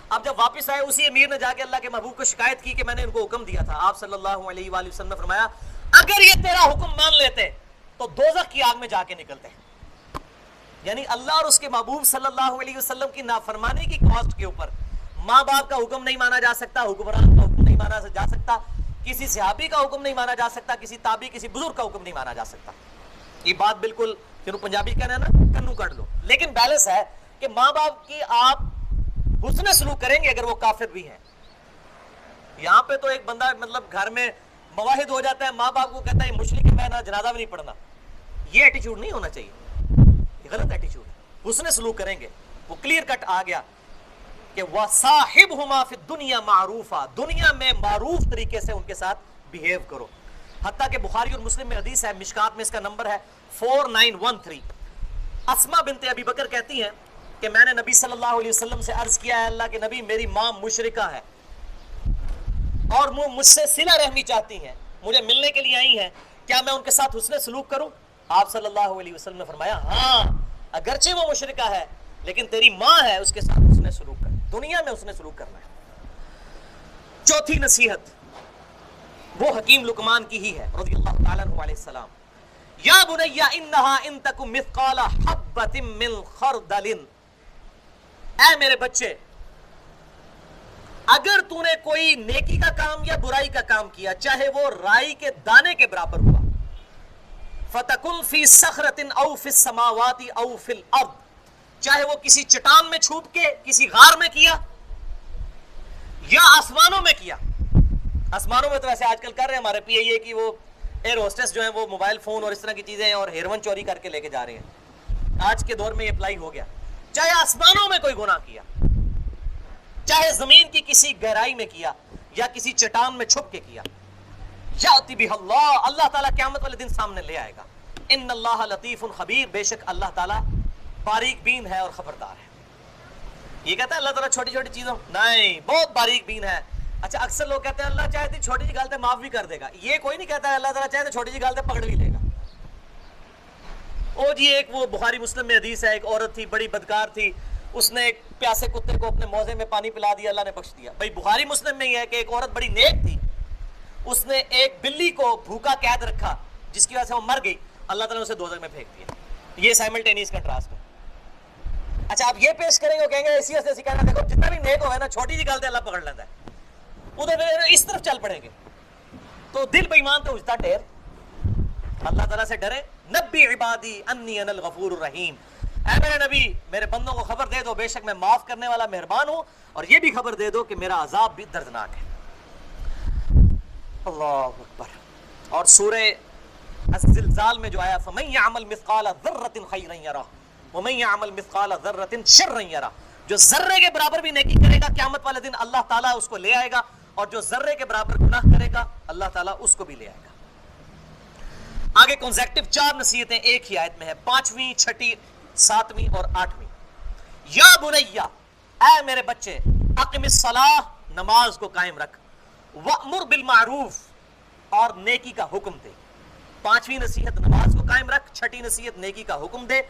اب جب واپس آئے اسی امیر نے جا کے اللہ کے محبوب کو شکایت کی کہ میں نے ان کو حکم دیا تھا، آپ صلی اللہ علیہ وآلہ وسلم نے فرمایا اگر یہ تیرا حکم مان لیتے تو دوزخ کی آگ میں جا کے نکلتے۔ یعنی اللہ اور اس کے محبوب صلی اللہ علیہ وسلم کی نافرمانی کی کاسٹ کے اوپر ماں باپ کا حکم نہیں مانا جا سکتا، حکمران کا حکم نہیں مانا جا سکتا، کسی صحابی کا حکم نہیں مانا جا سکتا، کسی تابعی، کسی بزرگ کا حکم نہیں مانا جا سکتا۔ یہ بات بالکل جنہوں پنجابی کہنا ہے نا کنو کٹ لو، لیکن بیلنس ہے کہ ماں باپ کی آپ حسن سلوک کریں گے اگر وہ کافر بھی ہیں۔ یہاں پہ تو ایک بندہ مطلب گھر میں مواحد ہو جاتا ہے، ماں باپ کو کہتا ہے مشرک ہے، میں نہ جنازہ بھی نہیں پڑھنا۔ یہ ایٹیچیوڈ نہیں ہونا چاہیے، یہ غلط ایٹیچیوڈ ہے۔ حسن سلوک کریں گے، وہ کلیئر کٹ آ گیا کہ وَصَاحِبْهُمَا فِي الدُّنْيَا مَعْرُوفًا، دنیا میں معروف طریقے سے ان کے ساتھ بیہیو کرو۔ حتیٰ کہ بخاری اور مسلم میں حدیث ہے، مشکات میں اس کا نمبر ہے 4913۔ اسما بنت ابی بکر کہتی ہیں کہ میں نے نبی صلی اللہ علیہ وسلم سے عرض کیا ہے اللہ کے نبی میری ماں مشرکہ ہے اور وہ مجھ سے صلہ رحمی چاہتی ہیں، مجھے ملنے کے لیے آئی ہیں، کیا میں ان کے ساتھ حسن سلوک کروں؟ آپ صلی اللہ علیہ وسلم نے فرمایا ہاں، اگرچہ وہ مشرکہ ہے لیکن تیری ماں ہے، اس کے ساتھ حسن سلوک کر، دنیا میں حسن سلوک کرنا ہے۔ چوتھی نصیحت وہ حکیم لقمان کی ہی ہے رضی اللہ تعالیٰ عنہ علیہ السلام، یا بنی انہا ان تک مثقال حبۃ من خردل اے میرے بچے اگر تو نے کوئی نیکی کا کام یا برائی کا کام کیا چاہے وہ رائی کے دانے کے برابر ہوا فَتَكُنْ فِي صَخْرَةٍ أَوْ فِي السَّمَاوَاتِ أَوْ فِي الْأَرْضِ چاہے وہ کسی چٹان میں چھپ کے کسی غار میں کیا یا آسمانوں میں کیا. آسمانوں میں تو ویسے آج کل کر رہے ہیں ہمارے پی اے اے کی وہ ایئر ہوسٹس جو ہیں وہ موبائل فون اور اس طرح کی چیزیں ہیں اور ہیروئن چوری کر کے لے کے جا رہے ہیں. آج کے دور میں یہ اپلائی ہو گیا. چاہے آسمانوں میں کوئی گناہ کیا چاہے زمین کی کسی گہرائی میں کیا یا کسی چٹان میں چھپ کے کیا یاتی بہ اللہ اللہ تعالیٰ قیامت والے دن سامنے لے آئے گا. ان اللہ لطیف خبیر بے شک اللہ تعالیٰ باریک بین ہے اور خبردار ہے. یہ کہتا ہے اللہ تعالیٰ چھوٹی چھوٹی چیزوں نہیں بہت باریک بین ہے. اچھا اکثر لوگ کہتے ہیں اللہ چاہے تو چھوٹی سی غلطی معاف بھی کر دے گا. یہ کوئی نہیں کہتا ہے اللہ تعالیٰ چاہے تو چھوٹی سی غلطی پکڑ بھی لے گا. او جی ایک وہ بخاری مسلم میں حدیث ہے ایک عورت تھی بڑی بدکار تھی اس نے ایک پیاسے کتے کو اپنے موزے میں پانی پلا دیا اللہ نے بخش دیا. بھائی بخاری مسلم میں یہ ہے کہ ایک عورت بڑی نیک تھی اس نے ایک بلی کو بھوکا قید رکھا جس کی وجہ سے وہ مر گئی اللہ تعالیٰ نے اسے دوزخ میں پھینک دیا. یہ سائملٹینیس کنٹراسٹ ہے. اچھا آپ یہ پیش کریں گے وہ کہیں گے اسی سے کہنا دیکھو جتنا بھی نیک ہو ہے نا چھوٹی سی غلطی اللہ پکڑ لیتا ہے ادھر اس طرف چل پڑیں گے تو دل بے ایمان تو اجتا ٹھہر. اللہ تعالیٰ سے ڈرے. نبی عبادی انی انا الغفور الرحیم اے میرے نبی میرے بندوں کو خبر دے دو بے شک میں معاف کرنے والا مہربان ہوں اور یہ بھی خبر دے دو کہ میرا عذاب بھی دردناک ہے. اللہ اکبر. اور سورہ الزلزال میں جو آیا فَمَن يَعْمَلْ مِثْقَالَ ذَرَّةٍ خَيْرًا يَرَهُ وَمَن يَعْمَلْ مِثْقَالَ ذَرَّةٍ شَرًّا يَرَهُ جو ذرے کے برابر بھی نیکی کرے گا قیامت والے دن اللہ تعالیٰ اس کو لے آئے گا اور جو ذرے کے برابر گناہ کرے گا اللہ تعالیٰ اس کو بھی لے آئے گا. آگے کنزیکٹو 4 نصیحتیں ایک ہی آیت میں ہے 5ویں 6ٹی 7ویں اور 8ویں. یا بنیا اے میرے بچے اقم الصلاۃ نماز کو قائم رکھ وامر بالمعروف اور نیکی کا حکم دے. 5ویں نصیحت نماز کو قائم رکھ 6ٹی نصیحت نیکی کا حکم دے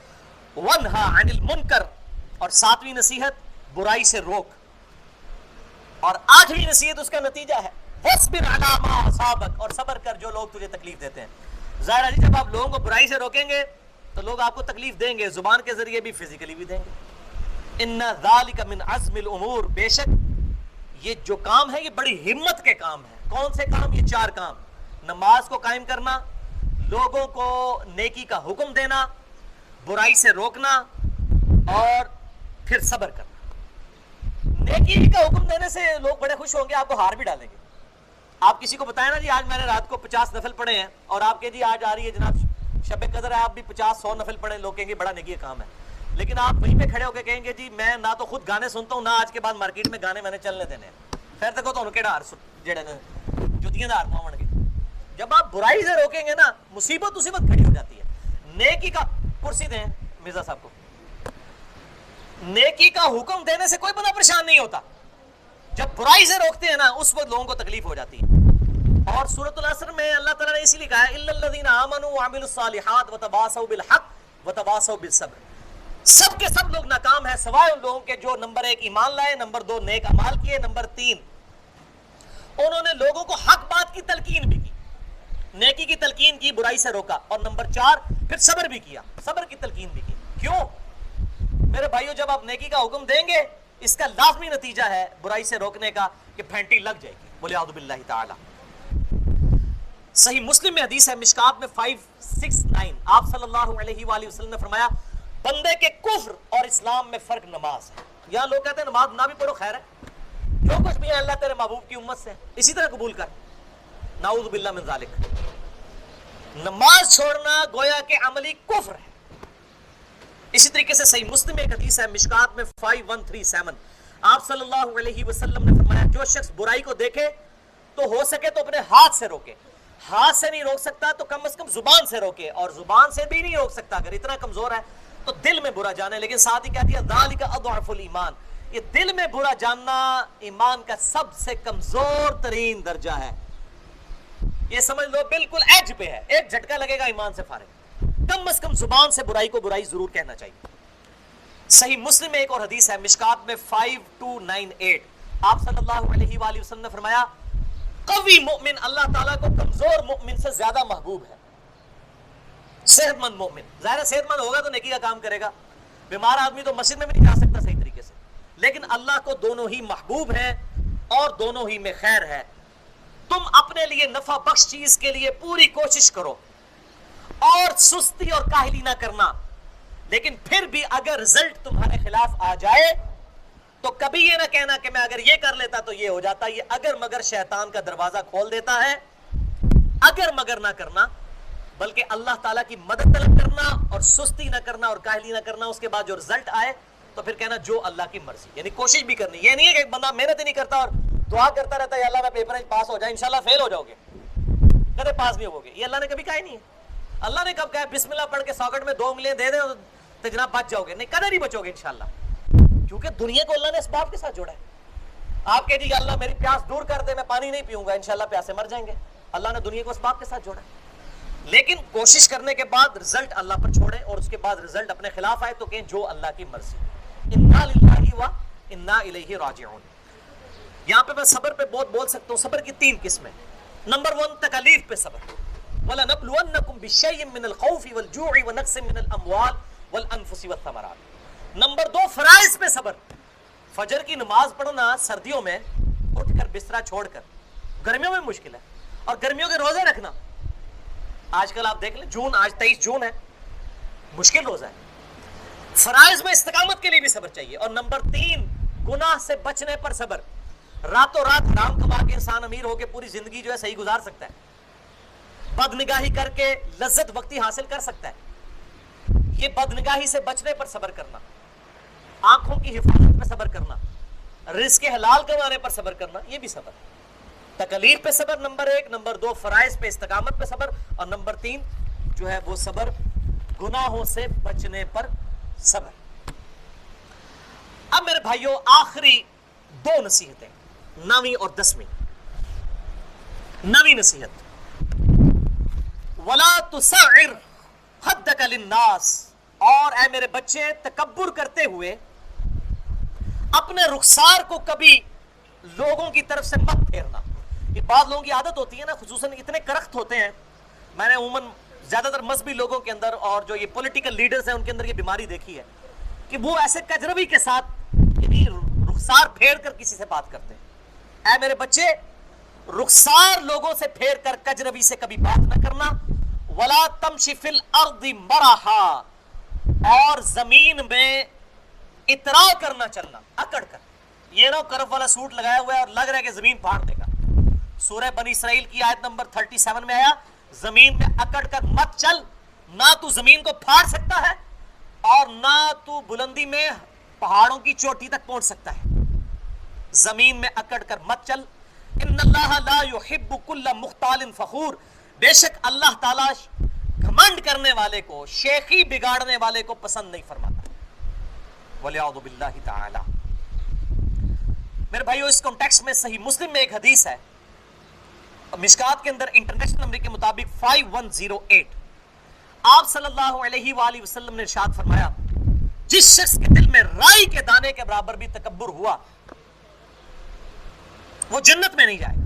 ونہا عن المنکر اور 7ویں نصیحت برائی سے روک اور 8ویں نصیحت اس کا نتیجہ ہے واصبر علی ما اصابک اور صبر کر جو لوگ تجھے تکلیف دیتے ہیں. ظاہر ہے جب آپ لوگوں کو برائی سے روکیں گے تو لوگ آپ کو تکلیف دیں گے زبان کے ذریعے بھی فزیکلی بھی دیں گے. ان ذالک من عزم الامور بے شک یہ جو کام ہے یہ بڑی ہمت کے کام ہے. کون سے کام؟ یہ 4 کام. نماز کو قائم کرنا لوگوں کو نیکی کا حکم دینا برائی سے روکنا اور پھر صبر کرنا. نیکی کا حکم دینے سے لوگ بڑے خوش ہوں گے آپ کو ہار بھی ڈالیں گے. آپ کسی کو بتائیں نا جی آج میں نے رات کو 50 نفل پڑھے ہیں اور آپ کے جی آج آ رہی ہے جناب شب قدر ہے آپ بھی 50-100 نفل پڑھیں لوگ کہیں گے بڑا نیکی کا کام ہے. لیکن آپ وہیں پہ کھڑے ہو کے کہیں گے جی میں نہ تو خود گانے سنتا ہوں نہ آج کے بعد مارکیٹ میں گانے میں نے چلنے دینے ہیں پھر تک تو کہڑا ہار جڑے جتیاں دا ہار پاون گے. جب آپ برائی سے روکیں گے نا مصیبت کھڑی ہو جاتی ہے. نیکی کا کرسی دیں مرزا صاحب کو. نیکی کا حکم دینے سے کوئی بندہ پریشان نہیں ہوتا جب برائی سے روکتے ہیں نا اس وقت لوگوں کو تکلیف ہو جاتی ہے. اور سورۃ العصر میں اللہ تعالیٰ نے اسی لیے کہا ہے الا الذین آمنوا وعملوا الصالحات وتواصوا بالحق وتواصوا بالصبر. سب کے سب لوگ ناکام ہیں سوائے ان لوگوں کے جو نمبر 1 ایمان لائے نمبر 2 نیک اعمال کیے نمبر 3 انہوں نے لوگوں کو حق بات کی تلقین بھی کی نیکی کی تلقین کی برائی سے روکا اور نمبر 4 پھر صبر بھی کیا صبر کی تلقین بھی کی. کیوں میرے بھائیوں جب آپ نیکی کا حکم دیں گے اس کا لازمی نتیجہ ہے برائی سے روکنے کا کہ پھینٹی لگ جائے گی. بولے اعوذ باللہ تعالی. صحیح مسلم میں حدیث ہے مشکات میں 569 آپ صلی اللہ علیہ وآلہ وسلم نے فرمایا بندے کے کفر اور اسلام میں فرق نماز ہے. یہاں لوگ کہتے ہیں نماز نہ بھی پڑھو خیر ہے جو کچھ بھی ہے اللہ تیرے محبوب کی امت سے اسی طرح قبول کر. نعوذ باللہ من ذالک. نماز چھوڑنا گویا کہ عملی کفر ہے. اسی طریقے سے صحیح مسلم میں ایک حدیث ہے مشکات میں 5137 آپ صلی اللہ علیہ وسلم نے فرمایا جو شخص برائی کو دیکھے تو ہو سکے تو اپنے ہاتھ سے روکے. ہاتھ سے نہیں روک سکتا تو کم از کم زبان سے روکے اور زبان سے بھی نہیں روک سکتا اگر اتنا کمزور ہے تو دل میں برا جانے. لیکن ساتھ ہی کہہ دیا ذالک اضعف الایمان یہ دل میں برا جاننا ایمان کا سب سے کمزور ترین درجہ ہے. یہ سمجھ لو بالکل ایج پہ ہے ایک جھٹکا لگے گا ایمان سے فارغ. کم از کم زبان سے برائی کو برائی ضرور کہنا چاہیے. صحیح مسلم میں ایک اور حدیث ہے مشکات میں 5298 آپ صلی اللہ علیہ وآلہ وسلم نے فرمایا قوی مومن اللہ تعالیٰ کو کمزور مومن سے زیادہ محبوب ہے. صحت مند مومن ظاہر صحت مند ہوگا تو نیکی کا کام کرے گا. بیمار آدمی تو مسجد میں بھی نہیں جا سکتا صحیح طریقے سے لیکن اللہ کو دونوں ہی محبوب ہیں اور دونوں ہی میں خیر ہے. تم اپنے لیے نفع بخش چیز کے لیے پوری کوشش کرو اور سستی اور کاہلی نہ کرنا, لیکن پھر بھی اگر رزلٹ تمہارے خلاف آ جائے تو کبھی یہ نہ کہنا کہ میں اگر یہ کر لیتا تو یہ ہو جاتا. یہ اگر مگر شیطان کا دروازہ کھول دیتا ہے. اگر مگر نہ کرنا, بلکہ اللہ تعالیٰ کی مدد طلب کرنا اور سستی نہ کرنا اور کاہلی نہ کرنا. اس کے بعد جو رزلٹ آئے تو پھر کہنا جو اللہ کی مرضی, یعنی کوشش بھی کرنی. یہ نہیں ہے کہ بندہ محنت ہی نہیں کرتا اور دعا کرتا رہتا ہے اللہ میں پیپر پاس ہو جائے, انشاءاللہ فیل ہو جاؤ گے, کبھی پاس نہیں ہوگے. یہ اللہ نے کبھی کہا ہی نہیں ہے. اللہ نے کب کہا بسم اللہ پڑھ کے ساکٹ میں 2 انگلیاں دے دیں تو جناب بچ جاؤ گے؟ نہیں, کبھی نہیں بچو گے انشاءاللہ, کیونکہ دنیا کو اللہ نے اسباب کے ساتھ جوڑا ہے. آپ کہہ دیجیے اللہ میری پیاس دور کر دے, میں پانی نہیں پیوں گا, انشاءاللہ پیاسے مر جائیں گے. اللہ نے دنیا کو اسباب کے ساتھ جوڑا ہے. لیکن کوشش کرنے کے بعد رزلٹ اللہ پر چھوڑیں, اور اس کے بعد رزلٹ اپنے خلاف آئے تو کہیں جو اللہ کی مرضی. انا للہ و انا الیہ راجعون. یہاں پہ میں صبر پہ بہت بول سکتا ہوں. صبر کی 3 قسمیں. نمبر 1 تکالیف پہ صبر. وَلَنَبْلُوَنَّكُمْ بِالشَّيْءٍ مِّنَ الْخَوْفِ وَالْجُوعِ وَنَقْصٍ مِّنَ الْأَمْوَالِ وَالْأَنفُسِ وَالثَّمَرَاتِ. نمبر 2 فرائض پہ صبر. فجر کی نماز پڑھنا سردیوں میں اٹھ کر بسترا چھوڑ کر, گرمیوں میں مشکل ہے, اور گرمیوں کے روزے رکھنا آج کل آپ دیکھ لیں, جون آج 23 جون ہے, مشکل روزہ ہے. فرائض میں استقامت کے لیے بھی صبر چاہیے. اور نمبر 3 گناہ سے بچنے پر صبر. راتوں رات حرام کما کے انسان امیر ہو کے پوری زندگی جو ہے صحیح گزار سکتا ہے, بد نگاہی کر کے لذت وقتی حاصل کر سکتا ہے. یہ بد نگاہی سے بچنے پر صبر کرنا, آنکھوں کی حفاظت پہ صبر کرنا, رزق حلال کمانے پر صبر کرنا, یہ بھی صبر. تکلیف پہ صبر نمبر 1, نمبر 2 فرائض پہ استقامت پہ صبر, اور نمبر 3 جو ہے وہ صبر گناہوں سے بچنے پر صبر. اب میرے بھائیوں آخری 2 نصیحتیں, 9ویں اور 10ویں. 9ویں نصیحت, وَلَا تُسَعِّرْ خَدَّكَ لِلنَّاسِ. اور اے میرے بچے تکبر کرتے ہوئے اپنے رخسار کو کبھی لوگوں کی طرف سے مت پھیرنا. یہ بعض لوگوں کی عادت ہوتی ہے نا, خصوصاً اتنے کرخت ہوتے ہیں. میں نے عموماً زیادہ تر مذہبی لوگوں کے اندر اور جو یہ پولیٹیکل لیڈرز ہیں ان کے اندر یہ بیماری دیکھی ہے کہ وہ ایسے کجروی کے ساتھ یعنی رخسار پھیر کر کسی سے بات کرتے ہیں. اے میرے بچے رخسار لوگوں سے پھیر کر کجروی سے کبھی بات نہ کرنا. وَلَا تَمْشِ فِي الْأَرْضِ مَرَحًا. اور زمین میں اتراؤ کرنا چلنا, اکڑ کر. یہ نہ کرف والا سوٹ لگایا ہوا ہے اور لگ رہا ہے کہ زمین پھاڑ دے گا. سورہ بنی اسرائیل کی آیت نمبر 37 میں آیا زمین میں اکڑ کر مت چل. نہ تو زمین کو پھاڑ سکتا ہے اور نہ تو بلندی میں پہاڑوں کی چوٹی تک پہنچ سکتا ہے. زمین میں اکڑ کر مت چل. ان اللہ لا يحب كل مختال فخور. بے شک اللہ تعالیٰ گھمنڈ کرنے والے کو, شیخی بگاڑنے والے کو پسند نہیں فرماتا. وَلِعَوْذُ بِاللَّهِ تَعَالَى. میرے بھائیو اس کانٹیکسٹ میں صحیح مسلم میں ایک حدیث ہے, مشکات کے اندر انٹرنیشنل نمبر کے مطابق 5108. آپ صلی اللہ علیہ وآلہ وسلم نے ارشاد فرمایا جس شخص کے دل میں رائی کے دانے کے برابر بھی تکبر ہوا وہ جنت میں نہیں جائے.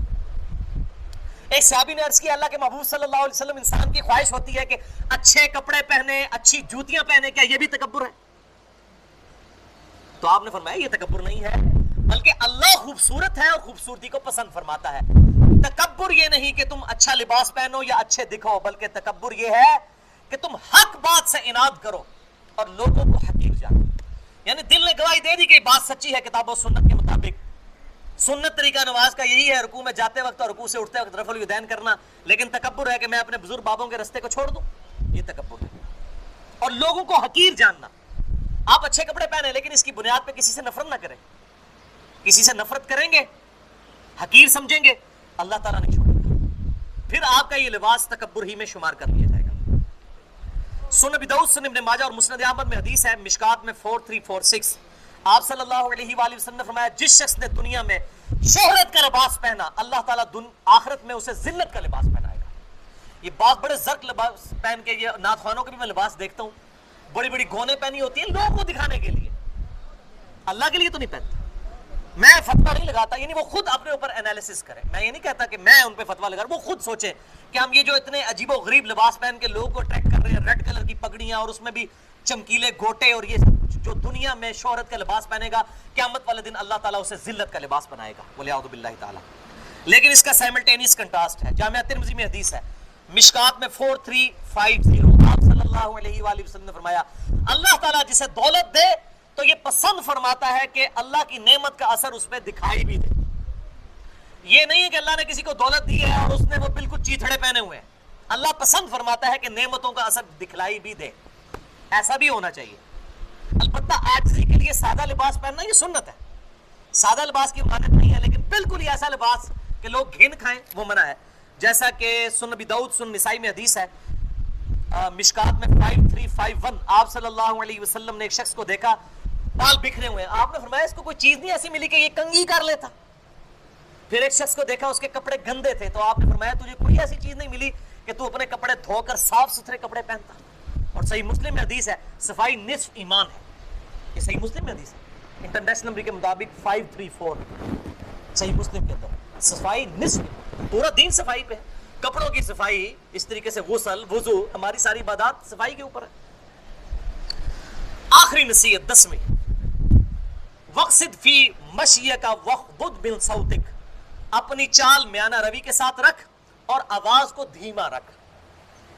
ایک صحابی نے عرض کیا اللہ کے محبوب صلی اللہ علیہ وسلم انسان کی خواہش ہوتی ہے کہ اچھے کپڑے پہنے, اچھی جوتیاں پہنے, کیا یہ بھی تکبر ہے؟ تو آپ نے فرمایا یہ تکبر نہیں ہے, بلکہ اللہ خوبصورت ہے اور خوبصورتی کو پسند فرماتا ہے. تکبر یہ نہیں کہ تم اچھا لباس پہنو یا اچھے دکھو, بلکہ تکبر یہ ہے کہ تم حق بات سے اناد کرو اور لوگوں کو حقیر جانو. یعنی دل نے گواہی دے دی کہ بات سچی ہے کتاب و سنت کے مطابق. سنت طریقہ نماز کا یہی ہے, رکوع میں جاتے وقت اور رکوع سے اٹھتے وقت رفع الیدین کرنا, لیکن تکبر ہے کہ میں اپنے بزرگ بابوں کے رستے کو چھوڑ دوں, یہ تکبر ہے. اور لوگوں کو حقیر جاننا. آپ اچھے کپڑے پہنے لیکن اس کی بنیاد پہ کسی سے نفرت نہ کریں. کسی سے نفرت کریں گے, حقیر سمجھیں گے, اللہ تعالیٰ نہیں چھوڑے گا. پھر آپ کا یہ لباس تکبر ہی میں شمار کر لیا جائے گا. سنن ابی داؤد, سنن ابن ماجہ اور مسند احمد میں حدیث ہے, مشکات میں 4346. آپ صلی اللہ علیہ وآلہ وسلم نے فرمایا جس شخص نے دنیا میں شہرت کا لباس پہنا اللہ تعالیٰ آخرت میں اسے ذلت کا لباس پہنائے گا. یہ بات بڑے زرق لباس پہن کے, یہ نعت خوانوں کے بھی میں لباس دیکھتا ہوں, بڑی بڑی گونے پہنی ہوتی ہیں لوگوں کو دکھانے کے لیے, اللہ کے لیے تو نہیں پہنتا. میں فتویٰ نہیں لگاتا, یعنی وہ خود اپنے اوپر انالیسس کریں. میں یہ نہیں کہتا کہ میں ان پہ فتویٰ لگا رہا, وہ خود سوچیں کہ ہم یہ جو اتنے عجیب و غریب لباس پہن کے لوگوں کو اٹریکٹ کر رہے ہیں, ریڈ کلر کی پگڑیاں اور اس میں بھی چمکیلے گوٹے اور یہ کچھ. جو دنیا میں شہرت کا لباس پہنے گا قیامت والے دن اللہ تعالیٰ اسے ذلت کا لباس بنائے گا وَلِعَوْذُ بِاللَّهِ تعالیٰ. لیکن اس کا سائملٹینیس کنٹراسٹ ہے. جامعہ ترمذی میں حدیث ہے, مشکات میں 4350, آپ صلی اللہ علیہ وآلہ وسلم نے فرمایا اللہ تعالیٰ جسے دولت دے تو یہ پسند فرماتا ہے کہ اللہ کی نعمت کا اثر اس پہ دکھائی بھی دے. یہ نہیں ہے کہ اللہ نے کسی کو دولت دی ہے اور اس نے وہ بالکل چیتھڑے پہنے ہوئے ہیں. اللہ پسند فرماتا ہے کہ نعمتوں کا اثر دکھلائی بھی دے. ایسا بھی ہونا چاہیے. البتہ عاجزی کے لیے سادہ لباس پہننا یہ سنت ہے, سادہ لباس کی مانت نہیں ہے, لیکن بالکل ہی ایسا لباس کہ لوگ گھن کھائیں وہ منع ہے. جیسا کہ سنن ابی داؤد, سنن نسائی میں حدیث ہے, مشکات میں 5351, آپ صلی اللہ علیہ وسلم نے ایک شخص کو دیکھا بال بکھرے ہوئے ہیں. آپ نے فرمایا اس کو کوئی چیز نہیں ایسی ملی کہ یہ کنگھی کر لیتا. پھر ایک شخص کو دیکھا اس کے کپڑے گندے تھے, تو آپ نے فرمایا تجھے کوئی ایسی چیز نہیں ملی کہ تو اپنے کپڑے دھو کر صاف ستھرے کپڑے پہنتا. اور صحیح مسلم میں حدیث ہے صفائی نصف ایمان ہے. یہ صحیح مسلم میں حدیث ہے, انٹرنیشنل نمبر کے مطابق 534 صحیح مسلم کے اندر. صفائی نصف, پورا دین صفائی پہ ہے. کپڑوں کی صفائی, اس طریقے سے غسل, وضو, ہماری ساری عبادات صفائی کے اوپر ہے. آخری نصیحت 10ویں, وقصد فی مشیک وخفض من صوتک, اپنی چال میانہ روی کے ساتھ رکھ اور آواز کو دھیما رکھ.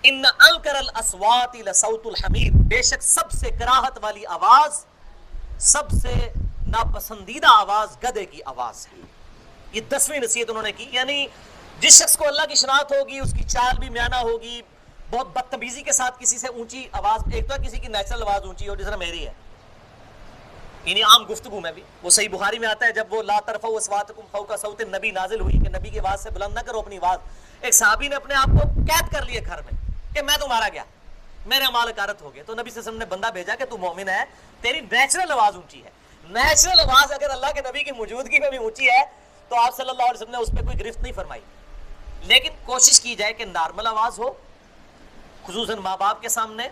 ان انکر الاصوات لصوت الحمیر, بے شک سب سے کراہت والی آواز, سب سے ناپسندیدہ آواز گدھے کی آواز ہے. یہ 10ویں نصیحت انہوں نے کی. یعنی جس شخص کو اللہ کی شناخت ہوگی, اس کی چال بھی میانہ ہوگی, بہت بدتمیزی کے ساتھ کسی سے اونچی آواز, ایک تو کسی کی نیچرل آواز اونچی ہو جس طرح میری ہے, یعنی عام گفتگو میں بھی. وہ صحیح بخاری میں آتا ہے جب وہ لا ترفعوا اصواتکم فوق صوت النبی نازل ہوئی کہ نبی کی آواز سے بلند نہ کرو اپنی آواز. ایک صحابی نے اپنے آپ کو قید کر لیے گھر میں کہ میں تو مارا گیا, میرے اعمال غارت ہو گئے. تو نبی صلی اللہ علیہ وسلم نے بندہ بھیجا کہ تو مومن ہے, تیری نیچرل آواز اونچی ہے. نیچرل آواز اگر اللہ کے نبی کی موجودگی میں بھی اونچی ہے تو آپ صلی اللہ علیہ وسلم نے اس پہ کوئی گرفت نہیں فرمائی. لیکن کوشش کی جائے کہ نارمل آواز ہو, خصوصاً ماں باپ کے سامنے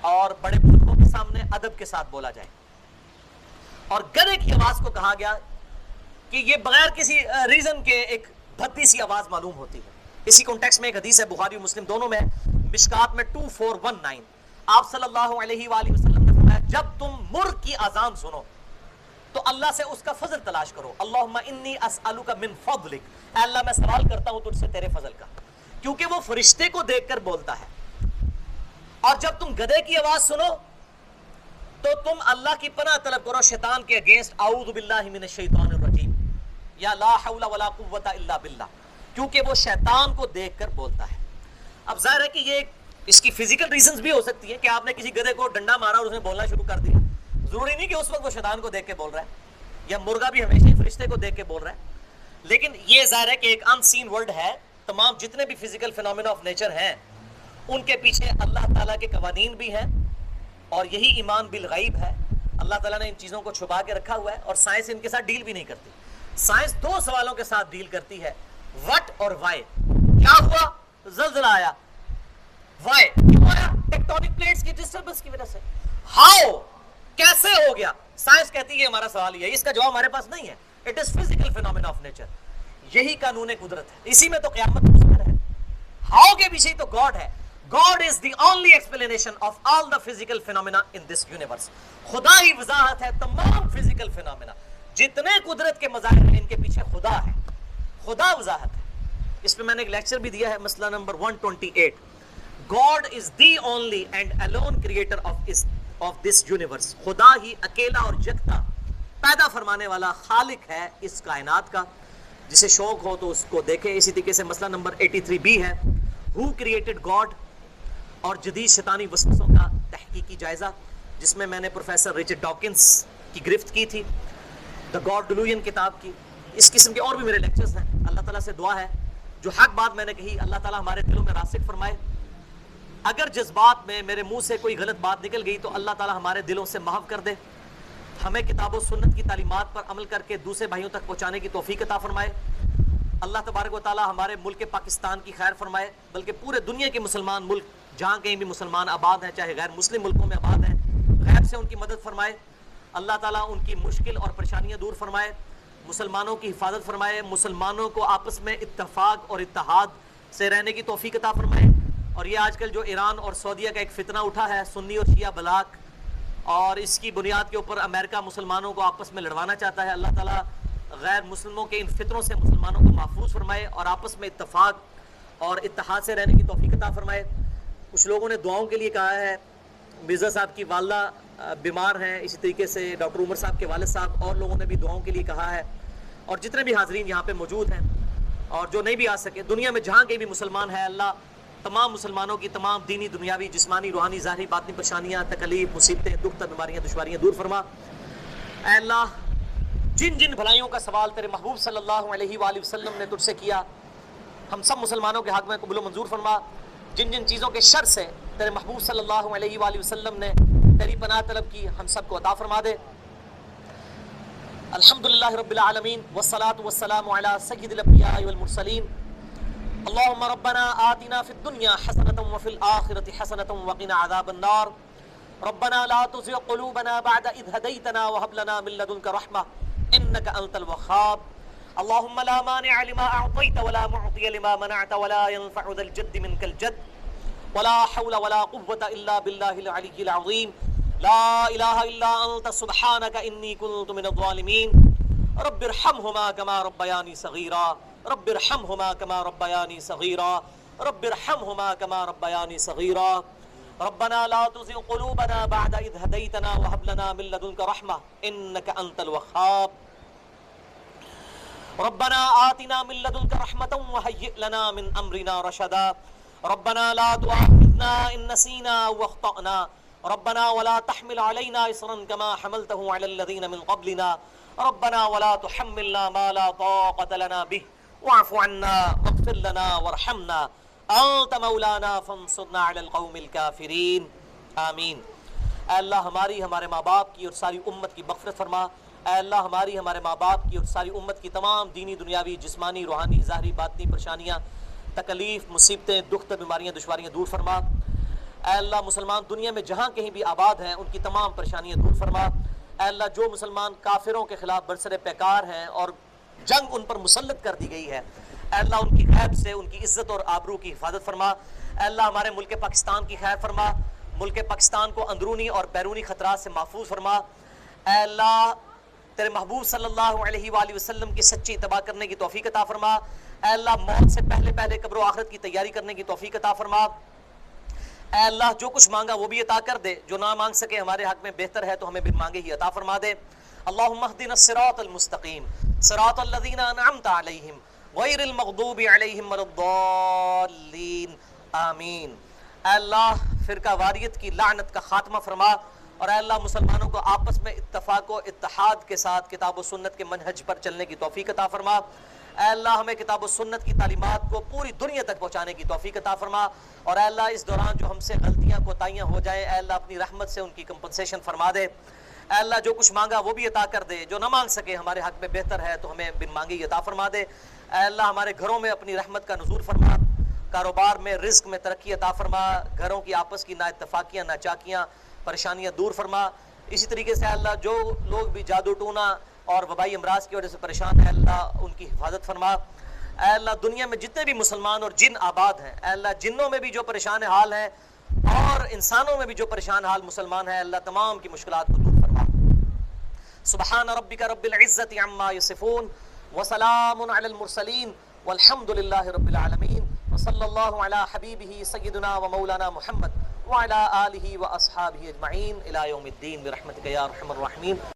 اور بڑے بزرگوں کے سامنے ادب کے ساتھ بولا جائے. اور گدھے کی آواز کو کہا گیا کہ یہ بغیر کسی ریزن کے ایک بھدی سی آواز معلوم ہوتی ہے. اسی کانٹیکسٹ میں ایک حدیث ہے بخاری و مسلم دونوں میں, مشکات میں 2419, آپ صلی اللہ علیہ وآلہ وسلم نے فرمایا جب تم مرغ کی اذان سنو تو اللہ سے اس کا فضل تلاش کرو. اللہم انی اسألک من فضلک, اے اللہ میں سوال کرتا ہوں تجھ سے تیرے فضل کا, کیونکہ وہ فرشتے کو دیکھ کر بولتا ہے. اور جب تم گدھے کی آواز سنو تو تم اللہ کی پناہ طلب کرو شیطان کے اگینسٹ, اعوذ باللہ من الشیطان الرجیم, یا لا حول ولا قوت الا باللہ, کیونکہ وہ شیطان کو دیکھ کر بولتا ہے. اب ظاہر ہے کہ یہ اس کی فزیکل ریزنز بھی ہو سکتی ہیں کہ آپ نے کسی گدھے کو ڈنڈا مارا اور اس نے بولنا شروع کر دیا. ضروری نہیں کہ اس وقت وہ شیطان کو دیکھ کے بول رہا ہے, یا مرغا بھی ہمیشہ ہی فرشتے کو دیکھ کے بول رہا ہے. لیکن یہ ظاہر ہے کہ ایک ان سین ورلڈ ہے. تمام جتنے بھی فزیکل فینومینا آف نیچر ہیں ان کے پیچھے اللہ تعالیٰ کے قوانین بھی ہیں, اور یہی ایمان بالغیب ہے. اللہ تعالیٰ نے ان چیزوں کو چھپا کے رکھا ہوا ہے, اور سائنس ان کے ساتھ ڈیل بھی نہیں کرتی. سائنس دو سوالوں کے ساتھ ڈیل کرتی ہے, وٹ اور وائی. کیا ہوا؟ زلزلہ آیا. وائی کیوں آیا؟ ٹیکٹونک پلیٹس کی ڈسٹربنس کی وجہ سے. ہاؤ کیسے ہو گیا؟ سائنس کہتی ہے ہمارا سوال یہ ہے, اس کا جواب ہمارے پاس نہیں ہے. It is physical phenomena of nature. یہی قانون قدرت ہے, اسی میں تو قیامت مستقر ہے. ہاؤ کے پیچھے تو گاڈ ہے. God is the only explanation of all the physical phenomena in this universe. خدا ہی وضاحت ہے تمام physical phenomena. جتنے قدرت کے مظاہر ہیں ان کے پیچھے خدا ہے, خدا وضاحت ہے. اس پہ میں نے ایک لیکچر بھی دیا ہے, مسئلہ number 128. God is the only and alone creator of this universe. خدا ہی اکیلا اور یکتا پیدا فرمانے والا خالق ہے اس کائنات کا. جسے شوق ہو تو اس کو دیکھے. اسی طریقے سے مسئلہ نمبر 83B ہے, Who created God, اور جدید شیطانی وسوسوں کا تحقیقی جائزہ, جس میں نے پروفیسر رچرڈ ڈاکنز کی گرفت کی تھی, دا گاڈ ڈیلوژن کتاب کی. اس قسم کے اور بھی میرے لیکچرز ہیں. اللہ تعالیٰ سے دعا ہے جو حق بات میں نے کہی اللہ تعالیٰ ہمارے دلوں میں راسخ فرمائے. اگر جذبات میں میرے منہ سے کوئی غلط بات نکل گئی تو اللہ تعالیٰ ہمارے دلوں سے محو کر دے. ہمیں کتاب و سنت کی تعلیمات پر عمل کر کے دوسرے بھائیوں تک پہنچانے کی توفیق عطا فرمائے. اللہ تبارک و تعالیٰ ہمارے ملک پاکستان کی خیر فرمائے, بلکہ پورے دنیا کے مسلمان ملک جہاں کہیں بھی مسلمان آباد ہیں, چاہے غیر مسلم ملکوں میں آباد ہیں, غیب سے ان کی مدد فرمائے. اللہ تعالیٰ ان کی مشکل اور پریشانیاں دور فرمائے, مسلمانوں کی حفاظت فرمائے, مسلمانوں کو آپس میں اتفاق اور اتحاد سے رہنے کی توفیق عطا فرمائے. اور یہ آج کل جو ایران اور سعودیہ کا ایک فتنہ اٹھا ہے, سنی اور شیعہ بلاک, اور اس کی بنیاد کے اوپر امریکہ مسلمانوں کو آپس میں لڑوانا چاہتا ہے. اللہ تعالیٰ غیر مسلموں کے ان فتنوں سے مسلمانوں کو محفوظ فرمائے اور آپس میں اتفاق اور اتحاد سے رہنے کی توفیق عطا فرمائے. کچھ لوگوں نے دعاؤں کے لیے کہا ہے. مرزا صاحب کی والدہ بیمار ہیں, اسی طریقے سے ڈاکٹر عمر صاحب کے والد صاحب اور لوگوں نے بھی دعاؤں کے لیے کہا ہے, اور جتنے بھی حاضرین یہاں پہ موجود ہیں اور جو نہیں بھی آ سکے دنیا میں جہاں کے بھی مسلمان ہیں, اللہ تمام مسلمانوں کی تمام دینی دنیاوی جسمانی روحانی ظاہری باطنی پریشانیاں تکلیف مصیبتیں دکھ بیماریاں دشواریاں دور فرما. اے اللہ جن جن بھلائیوں کا سوال تیرے محبوب صلی اللہ علیہ وآلہ وسلم نے تجھ سے کیا ہم سب مسلمانوں کے حق میں قبول و منظور فرما. جن جن چیزوں کے شر سے تیرے محبوب صلی اللہ علیہ وآلہ وسلم نے تیری پناہ طلب کی ہم سب کو عطا فرما دے. الحمدللہ رب العالمین والصلاة والسلام علی سید الانبیاء والمرسلین. اللہم ربنا آتنا فی الدنیا حسنة وفی الآخرة حسنة وقنا عذاب النار. ربنا لا تزغ قلوبنا بعد اذ هدیتنا وهب لنا من لدنک رحمة انک انت الوهاب. اللهم لا مانع لما اعطیت ولا معطی لما منعت ولا ينفع ذا الجد منك الجد ولا حول ولا قوة الا بالله العلی العظیم. لا الہ الا انت سبحانک انی کنت من الظالمین. رب ارحمهما كما ربیانی صغیرا رب ارحمهما كما ربیانی صغیرا رب ارحمهما كما ربیانی صغیرا. ربنا لا تزغ قلوبنا بعد اذ هديتنا وهب لنا من لدنك رحمة انك انت الوهاب. ربنا آتنا من لدنك رحمة وهيئ لنا من امرنا رشدا. ربنا لا تؤاخذنا ان نسينا او اخطأنا. ربنا ولا تحمل علينا إصرا كما حملته على الذين من قبلنا. ربنا ولا تحملنا ما لا طاقة لنا به واعف عنا واغفر لنا وارحمنا أنت مولانا فانصرنا على القوم الكافرين. آمین. اے اللہ ہماری ہمارے ماں باپ کی اور ساری امت کی مغفرت فرما. اے اللہ ہماری ہمارے ماں باپ کی اور ساری امت کی تمام دینی دنیاوی جسمانی روحانی ظاہری باطنی پریشانیاں تکلیف مصیبتیں دکھ بیماریاں دشواریاں دور فرما. اے اللہ مسلمان دنیا میں جہاں کہیں بھی آباد ہیں ان کی تمام پریشانیاں دور فرما. اے اللہ جو مسلمان کافروں کے خلاف برسر پیکار ہیں اور جنگ ان پر مسلط کر دی گئی ہے, اے اللہ ان کی غیب سے ان کی عزت اور آبرو کی حفاظت فرما. اے اللہ ہمارے ملک پاکستان کی خیر فرما. ملک پاکستان کو اندرونی اور بیرونی خطرات سے محفوظ فرما. اے اللہ تیرے محبوب صلی اللہ علیہ وآلہ وسلم کی سچی اتباع کرنے کی توفیق عطا فرما. اے اللہ موت سے پہلے پہلے قبر و آخرت کی تیاری کرنے کی توفیق عطا فرما. اے اللہ جو کچھ مانگا وہ بھی عطا کر دے, جو نہ مانگ سکے ہمارے حق میں بہتر ہے تو ہمیں بن مانگے ہی عطا فرما دے. اللہم اہدنا الصراط المستقیم صراط الذین انعمت علیہم غیر المغضوب علیہم ولا الضالین. آمین. اے اللہ فرقہ واریت کی لعنت کا خاتمہ فرما, اور اے اللہ مسلمانوں کو آپس میں اتفاق و اتحاد کے ساتھ کتاب و سنت کے منہج پر چلنے کی توفیق عطا فرما. اے اللہ ہمیں کتاب و سنت کی تعلیمات کو پوری دنیا تک پہنچانے کی توفیق عطا فرما. اور اے اللہ اس دوران جو ہم سے غلطیاں کوتاہیاں ہو جائیں اے اللہ اپنی رحمت سے ان کی کمپنسیشن فرما دے. اے اللہ جو کچھ مانگا وہ بھی عطا کر دے, جو نہ مانگ سکے ہمارے حق میں بہتر ہے تو ہمیں بن مانگے ہی عطا فرما دے. اے اللہ ہمارے گھروں میں اپنی رحمت کا نزول فرما, کاروبار میں رزق میں ترقی عطا فرما, گھروں کی آپس کی نا اتفاقیاں نا چاکیاں پریشانیاں دور فرما. اسی طریقے سے اللہ جو لوگ بھی جادو ٹونا اور وبائی امراض کی وجہ سے پریشان ہیں اللہ ان کی حفاظت فرما. اے اللہ دنیا میں جتنے بھی مسلمان اور جن آباد ہیں اے اللہ جنوں میں بھی جو پریشان حال ہیں اور انسانوں میں بھی جو پریشان حال مسلمان ہیں اللہ تمام کی مشکلات کو دور فرما. سبحان ربک رب العزت عما یصفون وسلام علی المرسلین والحمد للہ رب العالمین. وصلی اللہ علی حبیبہ سیدنا و مولانا محمد وعلی آلہ و اصحابہ اجمعین الی یوم الدین برحمتک یا ارحم الراحمین.